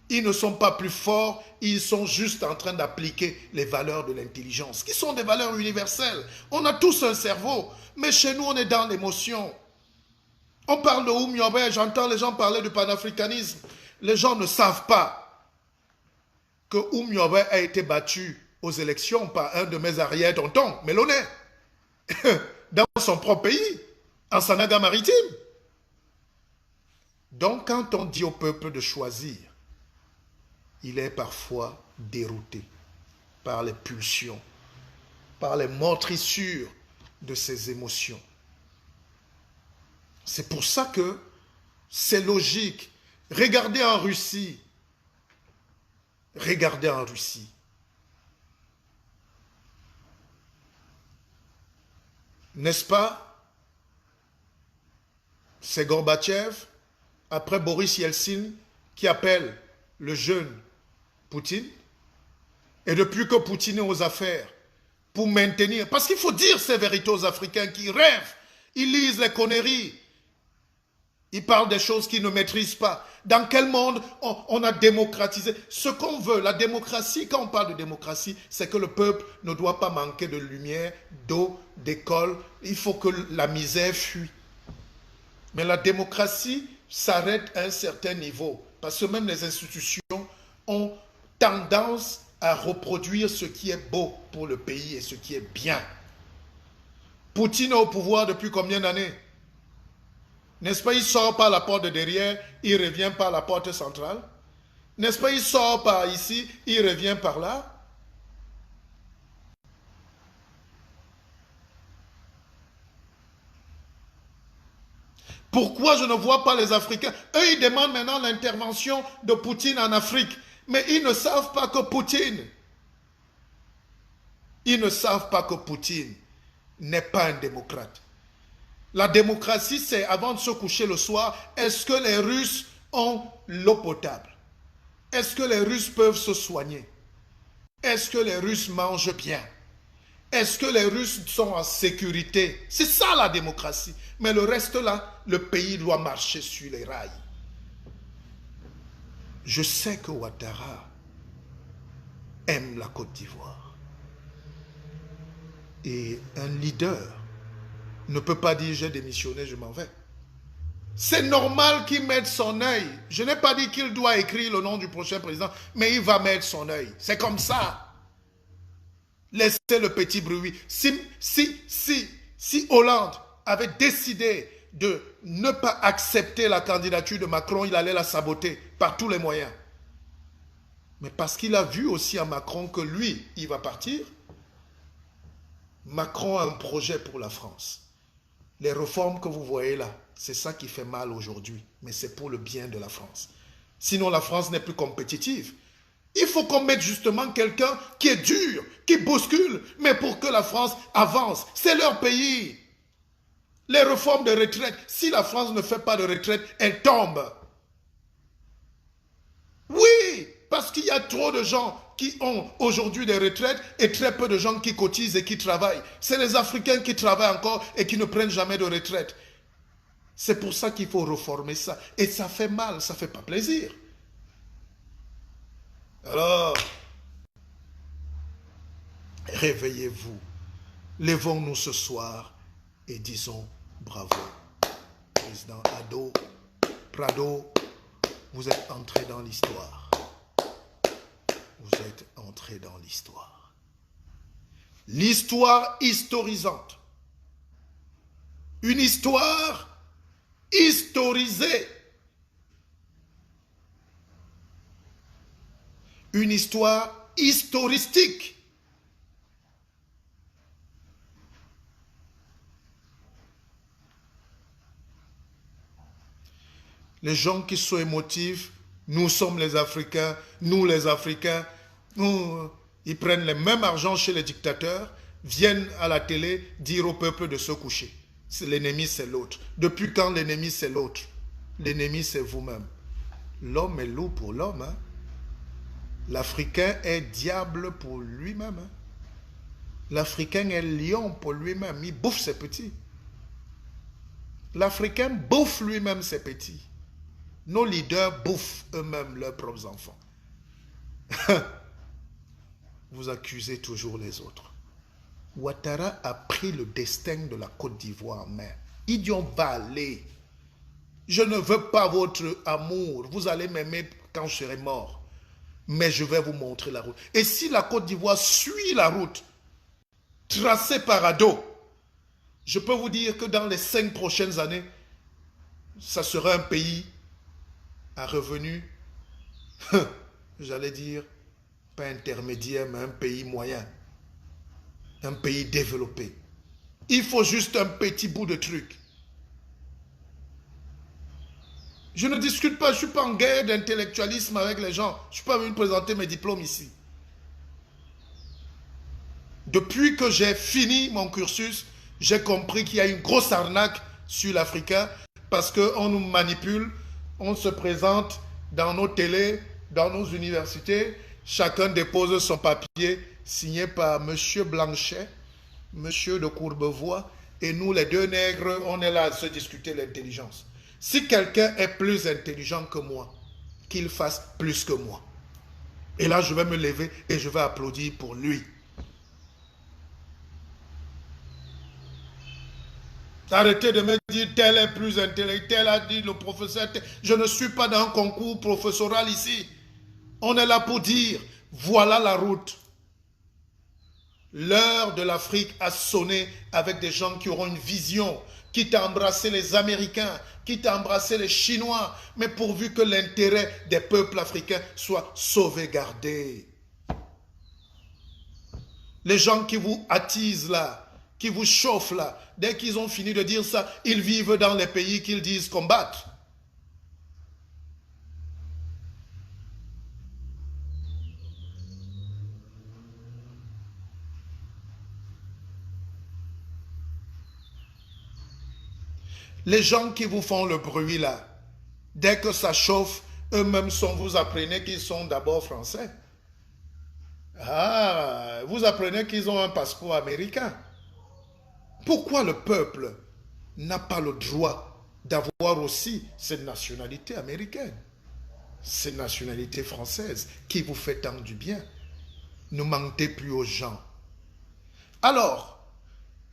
Ils ne sont pas plus forts, ils sont juste en train d'appliquer les valeurs de l'intelligence, qui sont des valeurs universelles. On a tous un cerveau, mais chez nous on est dans l'émotion. On parle de Oumyobé, j'entends les gens parler du panafricanisme. Les gens ne savent pas que Oumyobé a été battu aux élections par un de mes arrière-tontons, Mélonais, dans son propre pays, en Sanaga maritime. Donc quand on dit au peuple de choisir, il est parfois dérouté par les pulsions, par les meurtrissures de ses émotions. C'est pour ça que c'est logique. Regardez en Russie. Regardez en Russie. N'est-ce pas? C'est Gorbatchev, après Boris Yeltsin, qui appelle le jeune Poutine. Et depuis que Poutine est aux affaires, pour maintenir... Parce qu'il faut dire ces vérités aux Africains qui rêvent. Ils lisent les conneries. Ils parlent des choses qu'ils ne maîtrisent pas. Dans quel monde on a démocratisé? Ce qu'on veut, la démocratie, quand on parle de démocratie, c'est que le peuple ne doit pas manquer de lumière, d'eau, d'école. Il faut que la misère fuit. Mais la démocratie s'arrête à un certain niveau. Parce que même les institutions ont tendance à reproduire ce qui est beau pour le pays et ce qui est bien. Poutine est au pouvoir depuis combien d'années? N'est-ce pas, il sort par la porte de derrière, il revient par la porte centrale? N'est-ce pas, il sort par ici, il revient par là? Pourquoi je ne vois pas les Africains? Eux, ils demandent maintenant l'intervention de Poutine en Afrique. Mais ils ne savent pas que Poutine n'est pas un démocrate. La démocratie, c'est avant de se coucher le soir, est-ce que les Russes ont l'eau potable? Est-ce que les Russes peuvent se soigner? Est-ce que les Russes mangent bien? Est-ce que les Russes sont en sécurité? C'est ça la démocratie. Mais le reste là, le pays doit marcher sur les rails. Je sais que Ouattara aime la Côte d'Ivoire. Et un leader ne peut pas dire j'ai démissionné, je m'en vais. C'est normal qu'il mette son œil. Je n'ai pas dit qu'il doit écrire le nom du prochain président, mais il va mettre son œil. C'est comme ça. Laissez le petit bruit. Si Hollande avait décidé de ne pas accepter la candidature de Macron, il allait la saboter par tous les moyens. Mais parce qu'il a vu aussi à Macron que lui, il va partir. Macron a un projet pour la France. Les réformes que vous voyez là, c'est ça qui fait mal aujourd'hui. Mais c'est pour le bien de la France. Sinon, la France n'est plus compétitive. Il faut qu'on mette justement quelqu'un qui est dur, qui bouscule, mais pour que la France avance. C'est leur pays. Les réformes de retraite, si la France ne fait pas de retraite, elle tombe. Oui, parce qu'il y a trop de gens qui ont aujourd'hui des retraites et très peu de gens qui cotisent et qui travaillent. C'est les Africains qui travaillent encore et qui ne prennent jamais de retraite. C'est pour ça qu'il faut réformer ça. Et ça fait mal, ça ne fait pas plaisir. Alors, réveillez-vous. Levons-nous ce soir et disons bravo. Président Prado, vous êtes entré dans l'histoire. Vous êtes entré dans l'histoire. L'histoire historisante. Une histoire historisée. Une histoire historistique. Les gens qui sont émotifs, nous sommes les Africains, nous les Africains, ils prennent le même argent chez les dictateurs, viennent à la télé dire au peuple de se coucher. L'ennemi, c'est l'autre. Depuis quand l'ennemi, c'est l'autre? L'ennemi, c'est vous-même. L'homme est loup pour l'homme, hein? L'Africain est diable pour lui-même. Hein? L'Africain est lion pour lui-même. Il bouffe ses petits. L'Africain bouffe lui-même ses petits. Nos leaders bouffent eux-mêmes leurs propres enfants. Vous accusez toujours les autres. Ouattara a pris le destin de la Côte d'Ivoire en main. Il dit on va aller. Je ne veux pas votre amour. Vous allez m'aimer quand je serai mort. Mais je vais vous montrer la route. Et si la Côte d'Ivoire suit la route tracée par Ado, je peux vous dire que dans les 5 prochaines années, ça sera un pays à revenus, j'allais dire, pas intermédiaire, mais un pays moyen. Un pays développé. Il faut juste un petit bout de truc. Je ne discute pas, je ne suis pas en guerre d'intellectualisme avec les gens. Je ne suis pas venu présenter mes diplômes ici. Depuis que j'ai fini mon cursus, j'ai compris qu'il y a une grosse arnaque sur l'Africain parce qu'on nous manipule, on se présente dans nos télés, dans nos universités, chacun dépose son papier signé par M. Blanchet, M. de Courbevoie, et nous les deux nègres, on est là à se discuter l'intelligence. Si quelqu'un est plus intelligent que moi, qu'il fasse plus que moi. Et là, je vais me lever et je vais applaudir pour lui. Arrêtez de me dire tel est plus intelligent, tel a dit le professeur. Je ne suis pas dans un concours professoral ici. On est là pour dire, voilà la route. L'heure de l'Afrique a sonné avec des gens qui auront une vision, quitte à embrasser les Américains, quitte à embrasser les Chinois, mais pourvu que l'intérêt des peuples africains soit sauvegardé. Les gens qui vous attisent là, qui vous chauffent là, dès qu'ils ont fini de dire ça, ils vivent dans les pays qu'ils disent combattre. Les gens qui vous font le bruit là, dès que ça chauffe, eux-mêmes vous apprenez qu'ils sont d'abord français. Ah, vous apprenez qu'ils ont un passeport américain. Pourquoi le peuple n'a pas le droit d'avoir aussi cette nationalité américaine, cette nationalité française qui vous fait tant du bien? Ne mentez plus aux gens. Alors,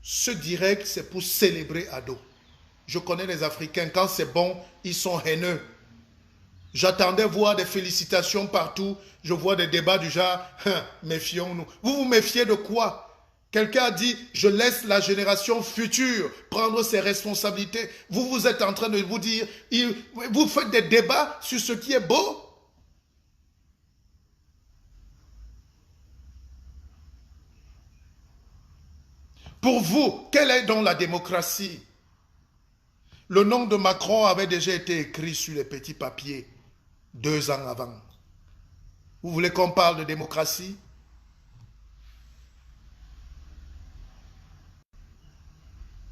ce direct, c'est pour célébrer Ado. Je connais les Africains, quand c'est bon, ils sont haineux. J'attendais voir des félicitations partout. Je vois des débats du genre, méfions-nous. Vous vous méfiez de quoi? Quelqu'un a dit, je laisse la génération future prendre ses responsabilités. Vous êtes en train de vous dire, vous faites des débats sur ce qui est beau. Pour vous, quelle est donc la démocratie? Le nom de Macron avait déjà été écrit sur les petits papiers 2 ans avant. Vous voulez qu'on parle de démocratie?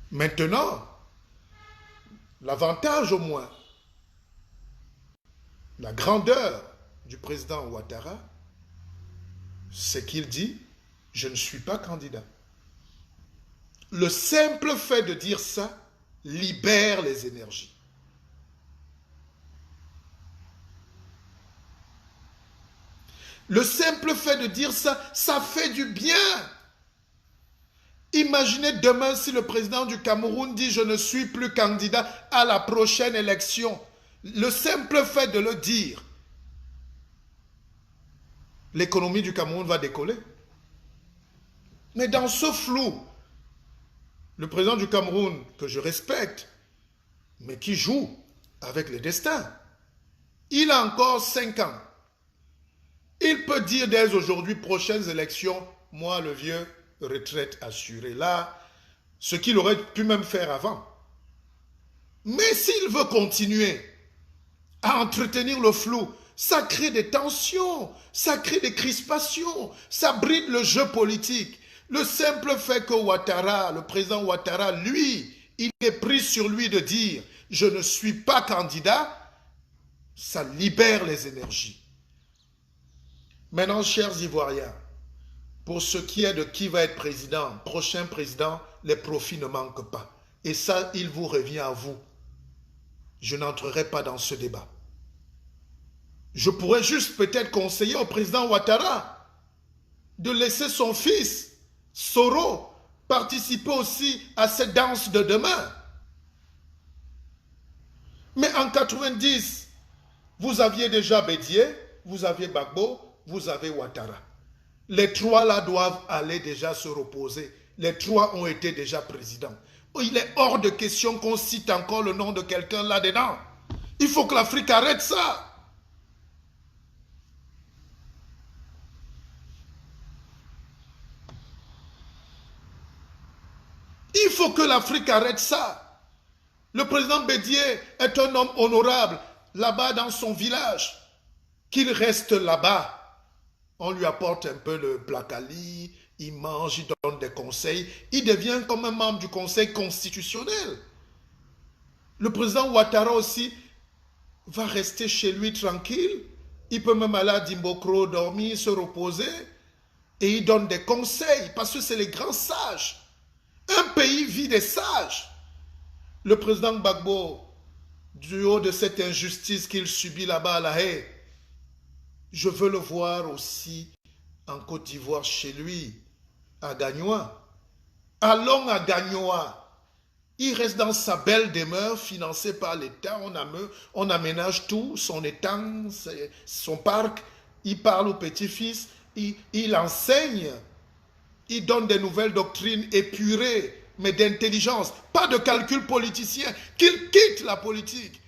Maintenant, l'avantage au moins, la grandeur du président Ouattara, c'est qu'il dit, je ne suis pas candidat. Le simple fait de dire ça libère les énergies. Le simple fait de dire ça, ça fait du bien. Imaginez demain si le président du Cameroun dit « Je ne suis plus candidat à la prochaine élection ». Le simple fait de le dire, l'économie du Cameroun va décoller. Mais dans ce flou, le président du Cameroun, que je respecte, mais qui joue avec le destin, il a encore 5 ans. Il peut dire dès aujourd'hui, prochaines élections, moi le vieux, retraite assurée. Là, ce qu'il aurait pu même faire avant. Mais s'il veut continuer à entretenir le flou, ça crée des tensions, ça crée des crispations, ça bride le jeu politique. Le simple fait que Ouattara, le président Ouattara, lui, il est pris sur lui de dire « je ne suis pas candidat », ça libère les énergies. Maintenant, chers Ivoiriens, pour ce qui est de qui va être président, prochain président, les profits ne manquent pas. Et ça, il vous revient à vous. Je n'entrerai pas dans ce débat. Je pourrais juste peut-être conseiller au président Ouattara de laisser son fils, Soro, participer aussi à cette danse de demain. Mais en 90, vous aviez déjà Bédié, vous aviez Gbagbo, vous avez Ouattara. Les 3 là doivent aller déjà se reposer. Les 3 ont été déjà présidents. Il est hors de question qu'on cite encore le nom de quelqu'un là-dedans. Il faut que l'Afrique arrête ça. Il faut que l'Afrique arrête ça. Le président Bédié est un homme honorable là-bas dans son village. Qu'il reste là-bas. On lui apporte un peu le placali, il mange, il donne des conseils. Il devient comme un membre du Conseil constitutionnel. Le président Ouattara aussi va rester chez lui tranquille. Il peut même aller à Dimbokro dormir, se reposer. Et il donne des conseils parce que c'est les grands sages. Un pays vit des sages. Le président Gbagbo, du haut de cette injustice qu'il subit là-bas à La Haye, je veux le voir aussi en Côte d'Ivoire chez lui, à Gagnoa. Allons à Gagnoa. Il reste dans sa belle demeure financée par l'État. On aménage tout, son étang, son parc. Il parle aux petits-fils. Il enseigne. Il donne des nouvelles doctrines épurées, mais d'intelligence. Pas de calcul politicien. Qu'il quitte la politique.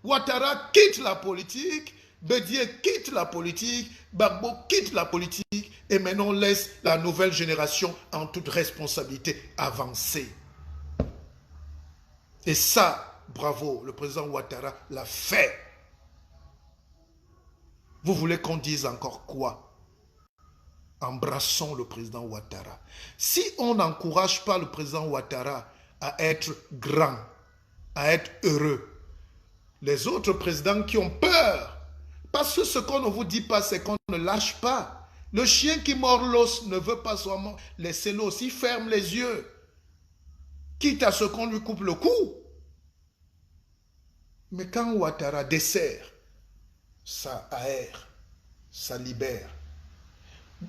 Ouattara quitte la politique. Bédié quitte la politique, Gbagbo quitte la politique et maintenant laisse la nouvelle génération en toute responsabilité avancer. Et ça, bravo, le président Ouattara l'a fait. Vous voulez qu'on dise encore quoi? Embrassons le président Ouattara. Si on n'encourage pas le président Ouattara à être grand, à être heureux, les autres présidents qui ont peur, parce que ce qu'on ne vous dit pas, c'est qu'on ne lâche pas. Le chien qui mord l'os ne veut pas soit mort. Laissez-le aussi, ferme les yeux. Quitte à ce qu'on lui coupe le cou. Mais quand Ouattara dessert, ça aère, ça libère.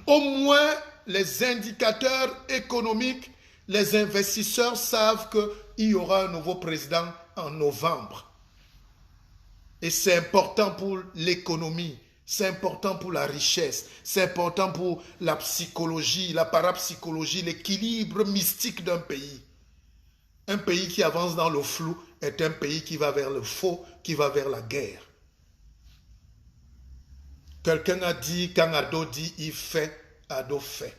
Au moins, les indicateurs économiques, les investisseurs savent qu'il y aura un nouveau président en novembre. Et c'est important pour l'économie, c'est important pour la richesse, c'est important pour la psychologie, la parapsychologie, l'équilibre mystique d'un pays. Un pays qui avance dans le flou est un pays qui va vers le faux, qui va vers la guerre. Quelqu'un a dit, quand Ado dit, il fait, Ado fait.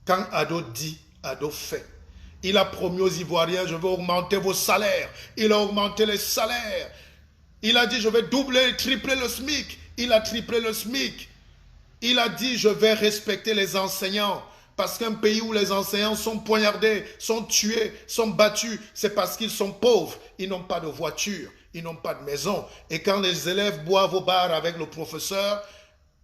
Quand Ado dit, Ado fait. Il a promis aux Ivoiriens, je vais augmenter vos salaires. Il a augmenté les salaires. Il a dit, je vais doubler, tripler le SMIC. Il a triplé le SMIC. Il a dit, je vais respecter les enseignants. Parce qu'un pays où les enseignants sont poignardés, sont tués, sont battus, c'est parce qu'ils sont pauvres. Ils n'ont pas de voiture, ils n'ont pas de maison. Et quand les élèves boivent au bar avec le professeur,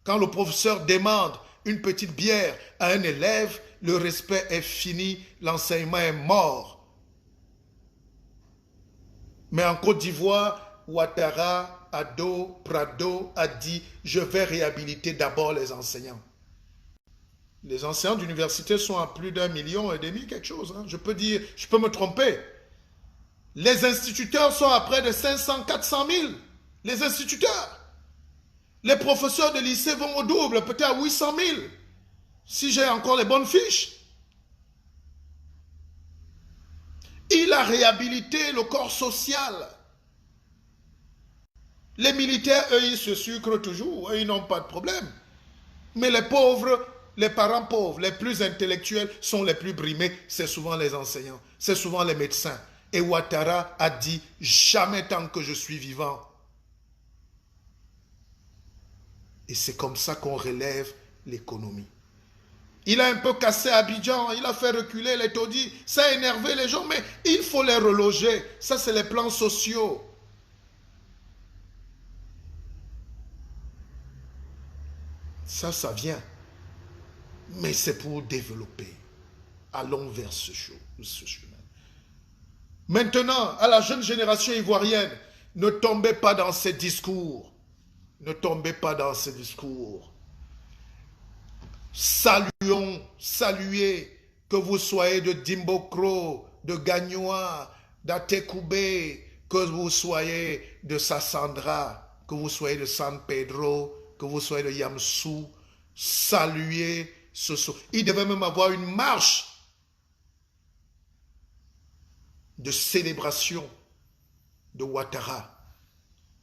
quand le professeur demande une petite bière à un élève, le respect est fini, l'enseignement est mort. Mais en Côte d'Ivoire, Ouattara, Ado, Prado a dit, je vais réhabiliter d'abord les enseignants. Les enseignants d'université sont à plus d'1,5 million, quelque chose. Hein. Je peux dire, je peux me tromper. Les instituteurs sont à près de 500, 400 000. Les instituteurs. Les professeurs de lycée vont au double, peut-être à 800 000. Si j'ai encore les bonnes fiches. Il a réhabilité le corps social. Les militaires, eux, ils se sucrent toujours. Eux, ils n'ont pas de problème. Mais les pauvres, les parents pauvres, les plus intellectuels sont les plus brimés. C'est souvent les enseignants. C'est souvent les médecins. Et Ouattara a dit, jamais tant que je suis vivant. Et c'est comme ça qu'on relève l'économie. Il a un peu cassé Abidjan, il a fait reculer les taudis, ça a énervé les gens, mais il faut les reloger. Ça, c'est les plans sociaux. Ça vient. Mais c'est pour développer. Allons vers ce chemin. Maintenant, à la jeune génération ivoirienne, ne tombez pas dans ces discours. Ne tombez pas dans ces discours. Saluez, que vous soyez de Dimbokro, de Gagnoa, d'Atekoubé, que vous soyez de Sassandra, que vous soyez de San Pedro, que vous soyez de Yamsou, saluez ce soir. Il devait même avoir une marche de célébration de Ouattara.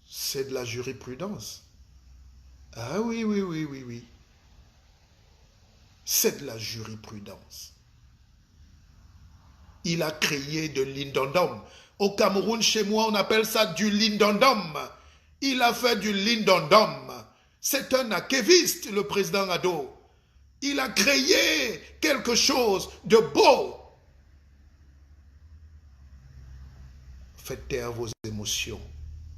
C'est de la jurisprudence. Ah oui. C'est de la jurisprudence. Il a créé de l'indondom. Au Cameroun, chez moi, on appelle ça du lindondom. Il a fait du lindondom. C'est un akeviste, le président Ado. Il a créé quelque chose de beau. Faites taire vos émotions.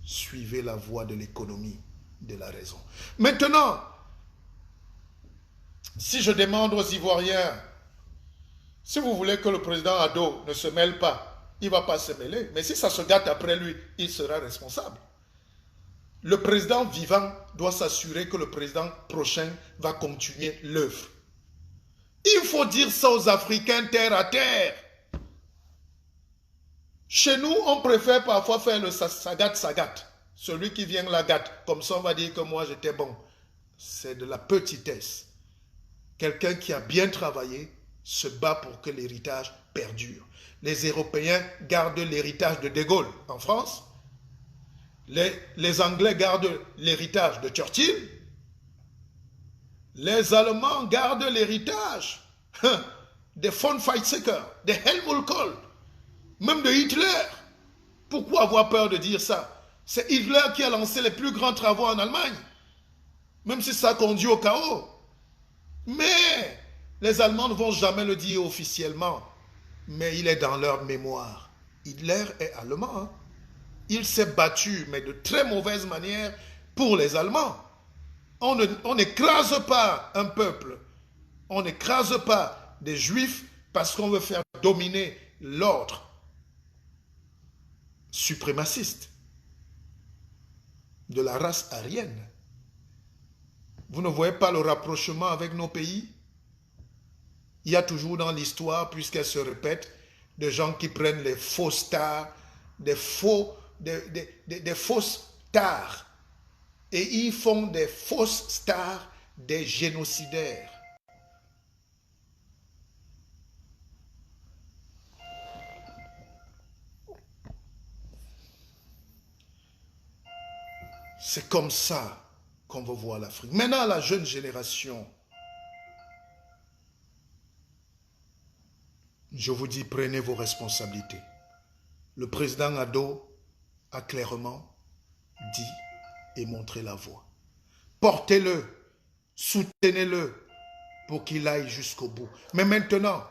Suivez la voie de l'économie, de la raison. Maintenant, si je demande aux Ivoiriens, si vous voulez que le président Ado ne se mêle pas, il ne va pas se mêler. Mais si ça se gâte après lui, il sera responsable. Le président vivant doit s'assurer que le président prochain va continuer l'œuvre. Il faut dire ça aux Africains terre à terre. Chez nous, on préfère parfois faire le sagat. Celui qui vient la gâte. Comme ça, on va dire que moi, j'étais bon. C'est de la petitesse. Quelqu'un qui a bien travaillé se bat pour que l'héritage perdure. Les Européens gardent l'héritage de De Gaulle en France. Les Anglais gardent l'héritage de Churchill. Les Allemands gardent l'héritage des von Weizsäcker, de Helmut Kohl, même de Hitler. Pourquoi avoir peur de dire ça? C'est Hitler qui a lancé les plus grands travaux en Allemagne. Même si ça conduit au chaos. Mais les Allemands ne vont jamais le dire officiellement. Mais il est dans leur mémoire. Hitler est allemand. Hein? Il s'est battu, mais de très mauvaise manière, pour les Allemands. On n'écrase pas un peuple. On n'écrase pas des Juifs parce qu'on veut faire dominer l'ordre suprémaciste de la race aryenne. Vous ne voyez pas le rapprochement avec nos pays? Il y a toujours dans l'histoire, puisqu'elle se répète, des gens qui prennent les faux stars, des fausses stars, et ils font des fausses stars des génocidaires. C'est comme ça qu'on veut voir l'Afrique. Maintenant, la jeune génération, je vous dis, prenez vos responsabilités. Le président Ado a clairement dit et montré la voie. Portez-le, soutenez-le pour qu'il aille jusqu'au bout. Mais maintenant,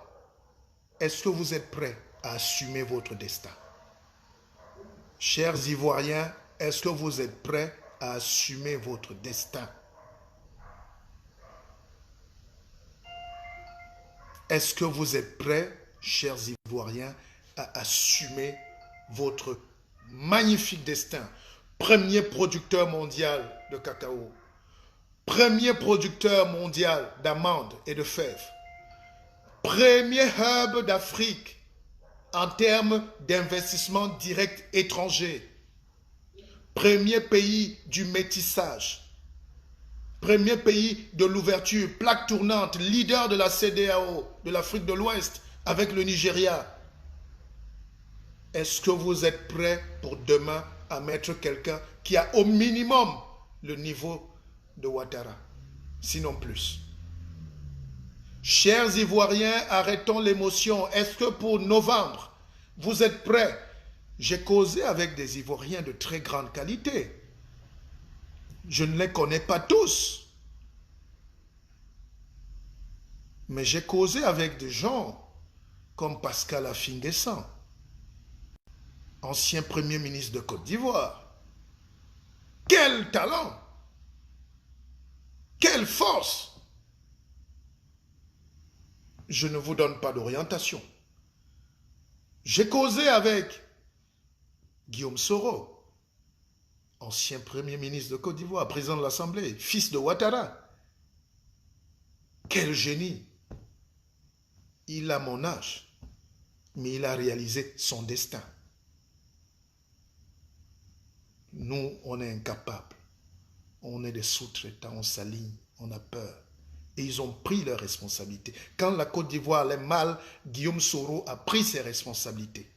est-ce que vous êtes prêts à assumer votre destin? Chers Ivoiriens, est-ce que vous êtes prêts à assumer votre destin? Est-ce que vous êtes prêts, chers Ivoiriens, à assumer votre magnifique destin? Premier producteur mondial de cacao, premier producteur mondial d'amandes et de fèves, premier hub d'Afrique en termes d'investissement direct étranger, premier pays du métissage, premier pays de l'ouverture, plaque tournante, leader de la CEDEAO, de l'Afrique de l'Ouest, avec le Nigeria. Est-ce que vous êtes prêts pour demain à mettre quelqu'un qui a au minimum le niveau de Ouattara, sinon plus? Chers Ivoiriens, arrêtons l'émotion. Est-ce que pour novembre, vous êtes prêts? J'ai causé avec des Ivoiriens de très grande qualité. Je ne les connais pas tous. Mais j'ai causé avec des gens comme Pascal Affi-N'Guessan, ancien Premier ministre de Côte d'Ivoire. Quel talent! Quelle force! Je ne vous donne pas d'orientation. J'ai causé avec Guillaume Soro, ancien Premier ministre de Côte d'Ivoire, président de l'Assemblée, fils de Ouattara. Quel génie! Il a mon âge, mais il a réalisé son destin. Nous, on est incapables. On est des sous-traitants, on s'aligne, on a peur. Et ils ont pris leurs responsabilités. Quand la Côte d'Ivoire allait mal, Guillaume Soro a pris ses responsabilités.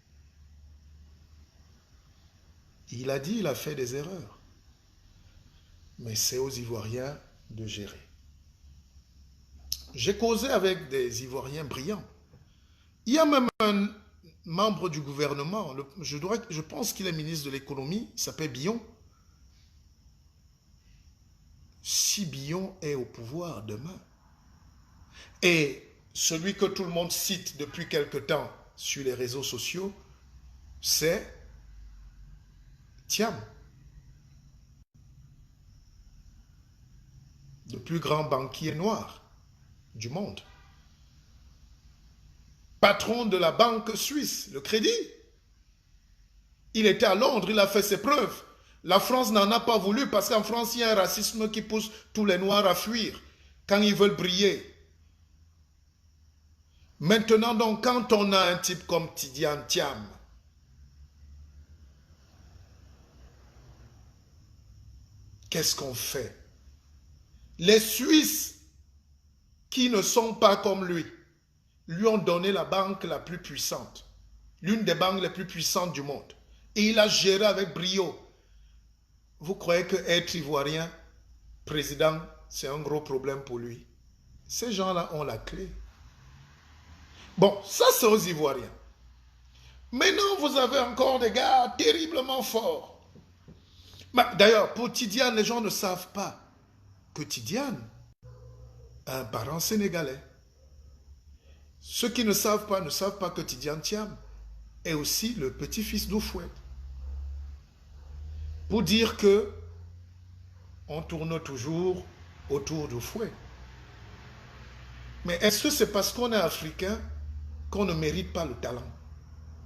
Il a dit, il a fait des erreurs. Mais c'est aux Ivoiriens de gérer. J'ai causé avec des Ivoiriens brillants. Il y a même un membre du gouvernement, je pense qu'il est ministre de l'économie, il s'appelle Billon. Si Billon est au pouvoir demain, et celui que tout le monde cite depuis quelque temps sur les réseaux sociaux, c'est Thiam, le plus grand banquier noir du monde. Patron de la banque suisse, le Crédit. Il était à Londres, il a fait ses preuves. La France n'en a pas voulu parce qu'en France, il y a un racisme qui pousse tous les Noirs à fuir quand ils veulent briller. Maintenant donc, quand on a un type comme Tidiane Thiam, qu'est-ce qu'on fait? Les Suisses qui ne sont pas comme lui ont donné la banque la plus puissante, l'une des banques les plus puissantes du monde. Et il a géré avec brio. Vous croyez que être ivoirien, président, c'est un gros problème pour lui? Ces gens-là ont la clé. Bon, ça c'est aux Ivoiriens. Maintenant, vous avez encore des gars terriblement forts. D'ailleurs, pour Tidiane, les gens ne savent pas que Tidiane a un parent sénégalais. Ceux qui ne savent pas que Tidiane Thiam est aussi le petit-fils d'Oufouet. Pour dire que on tourne toujours autour d'Oufouet. Mais est-ce que c'est parce qu'on est africain qu'on ne mérite pas le talent?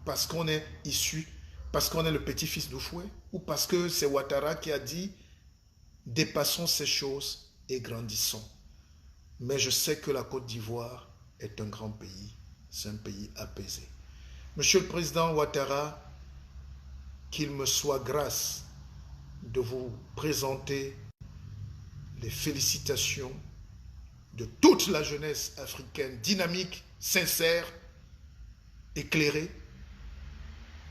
Parce qu'on est issu, parce qu'on est le petit-fils d'Oufouet? Ou parce que c'est Ouattara qui a dit « Dépassons ces choses et grandissons ». Mais je sais que la Côte d'Ivoire est un grand pays, c'est un pays apaisé. Monsieur le Président Ouattara, qu'il me soit grâce de vous présenter les félicitations de toute la jeunesse africaine dynamique, sincère, éclairée.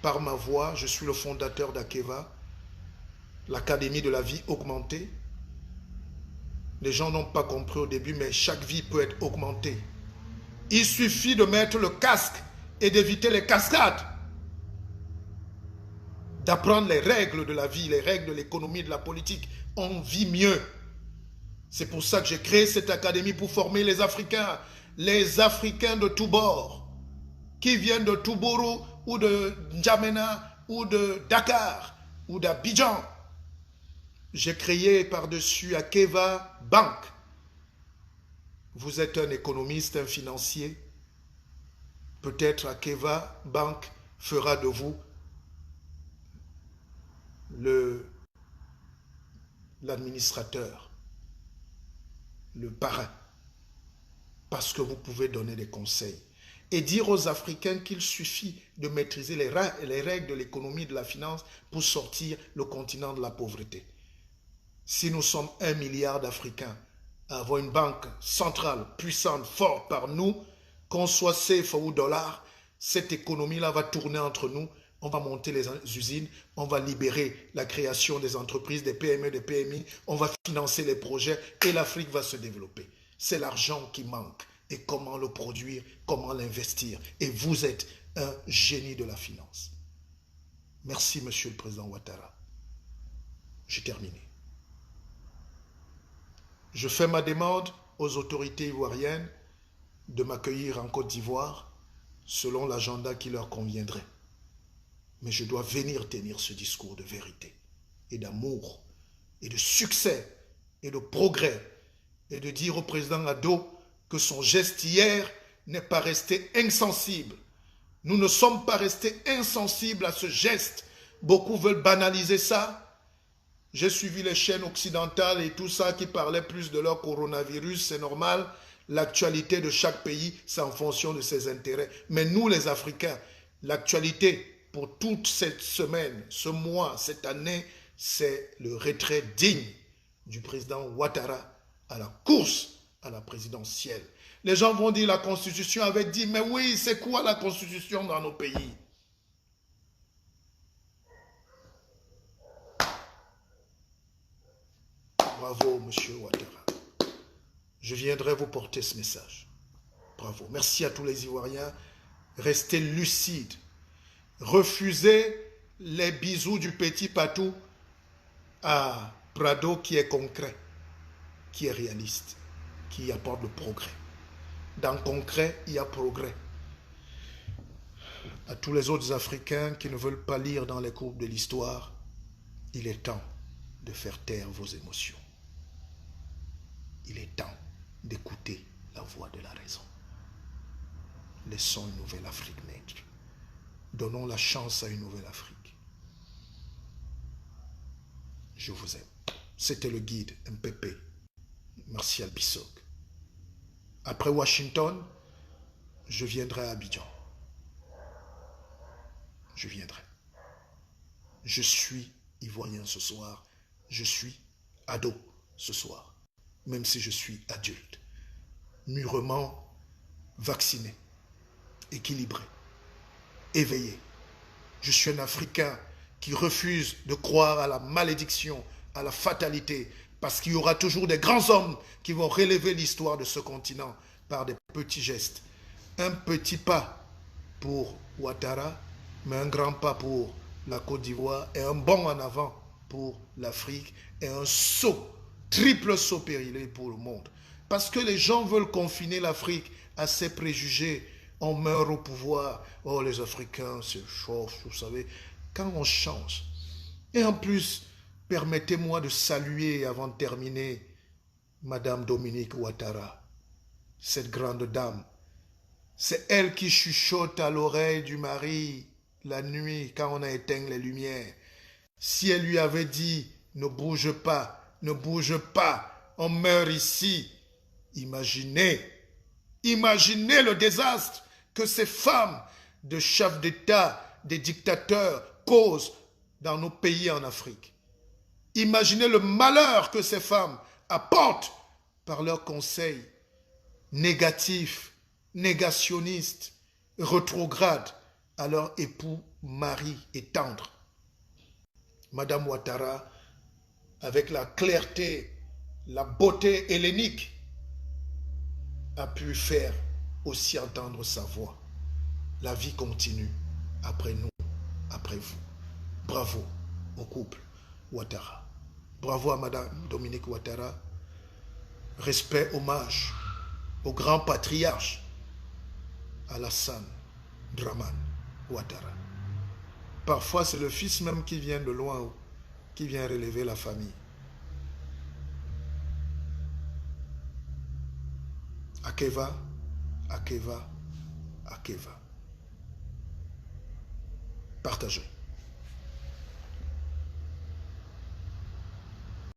Par ma voix, je suis le fondateur d'Akeva, l'Académie de la vie augmentée. Les gens n'ont pas compris au début, mais chaque vie peut être augmentée. Il suffit de mettre le casque et d'éviter les cascades. D'apprendre les règles de la vie, les règles de l'économie, de la politique. On vit mieux. C'est pour ça que j'ai créé cette académie pour former les Africains de tous bords, qui viennent de Touboro ou de N'Djamena ou de Dakar ou d'Abidjan. J'ai créé par-dessus Akeva Bank. Vous êtes un économiste, un financier. Peut-être Akeva Bank fera de vous l'administrateur, le parrain, parce que vous pouvez donner des conseils et dire aux Africains qu'il suffit de maîtriser les règles de l'économie et de la finance pour sortir le continent de la pauvreté. Si nous sommes 1 milliard d'Africains à avoir une banque centrale, puissante, forte par nous, qu'on soit CFA ou dollar, cette économie-là va tourner entre nous. On va monter les usines, on va libérer la création des entreprises, des PME, des PMI, on va financer les projets et l'Afrique va se développer. C'est l'argent qui manque. Et comment le produire, comment l'investir. Et vous êtes un génie de la finance. Merci, Monsieur le Président Ouattara. J'ai terminé. Je fais ma demande aux autorités ivoiriennes de m'accueillir en Côte d'Ivoire selon l'agenda qui leur conviendrait. Mais je dois venir tenir ce discours de vérité et d'amour et de succès et de progrès et de dire au président Addo que son geste hier n'est pas resté insensible. Nous ne sommes pas restés insensibles à ce geste. Beaucoup veulent banaliser ça. J'ai suivi les chaînes occidentales et tout ça qui parlaient plus de leur coronavirus, c'est normal. L'actualité de chaque pays, c'est en fonction de ses intérêts. Mais nous, les Africains, l'actualité pour toute cette semaine, ce mois, cette année, c'est le retrait digne du président Ouattara à la course à la présidentielle. Les gens vont dire la Constitution avait dit, mais oui, c'est quoi la Constitution dans nos pays? Bravo, monsieur Ouattara. Je viendrai vous porter ce message. Bravo. Merci à tous les Ivoiriens. Restez lucides. Refusez les bisous du petit patou à Prado qui est concret, qui est réaliste, qui apporte le progrès. Dans concret, il y a progrès. À tous les autres Africains qui ne veulent pas lire dans les courbes de l'histoire, il est temps de faire taire vos émotions. Il est temps d'écouter la voix de la raison. Laissons une nouvelle Afrique naître. Donnons la chance à une nouvelle Afrique. Je vous aime. C'était le guide MPP, Martial Bissok. Après Washington, je viendrai à Abidjan. Je viendrai. Je suis ivoirien ce soir. Je suis ado ce soir. Même si je suis adulte. Mûrement vacciné. Équilibré. Éveillé. Je suis un Africain qui refuse de croire à la malédiction, à la fatalité, parce qu'il y aura toujours des grands hommes qui vont relever l'histoire de ce continent par des petits gestes. Un petit pas pour Ouattara, mais un grand pas pour la Côte d'Ivoire et un bond en avant pour l'Afrique et un saut, triple saut périlleux pour le monde. Parce que les gens veulent confiner l'Afrique à ses préjugés. On meurt au pouvoir. Oh, les Africains, c'est chaud, vous savez. Quand on change. Et en plus, permettez-moi de saluer, avant de terminer, Madame Dominique Ouattara, cette grande dame. C'est elle qui chuchote à l'oreille du mari la nuit quand on a éteint les lumières. Si elle lui avait dit « Ne bouge pas, ne bouge pas, on meurt ici », imaginez le désastre que ces femmes de chefs d'État, des dictateurs causent dans nos pays en Afrique. Imaginez le malheur que ces femmes apportent par leurs conseils négatifs, négationnistes, rétrogrades à leur époux, mari et tendre. Madame Ouattara, avec la clarté, la beauté hellénique, a pu faire aussi entendre sa voix. La vie continue après nous, après vous. Bravo au couple Ouattara. Bravo à Madame Dominique Ouattara. Respect, hommage au grand patriarche Alassane Dramane Ouattara. Parfois, c'est le fils même qui vient de loin, qui vient relever la famille. Akeva, Akeva, Akeva. Partagez.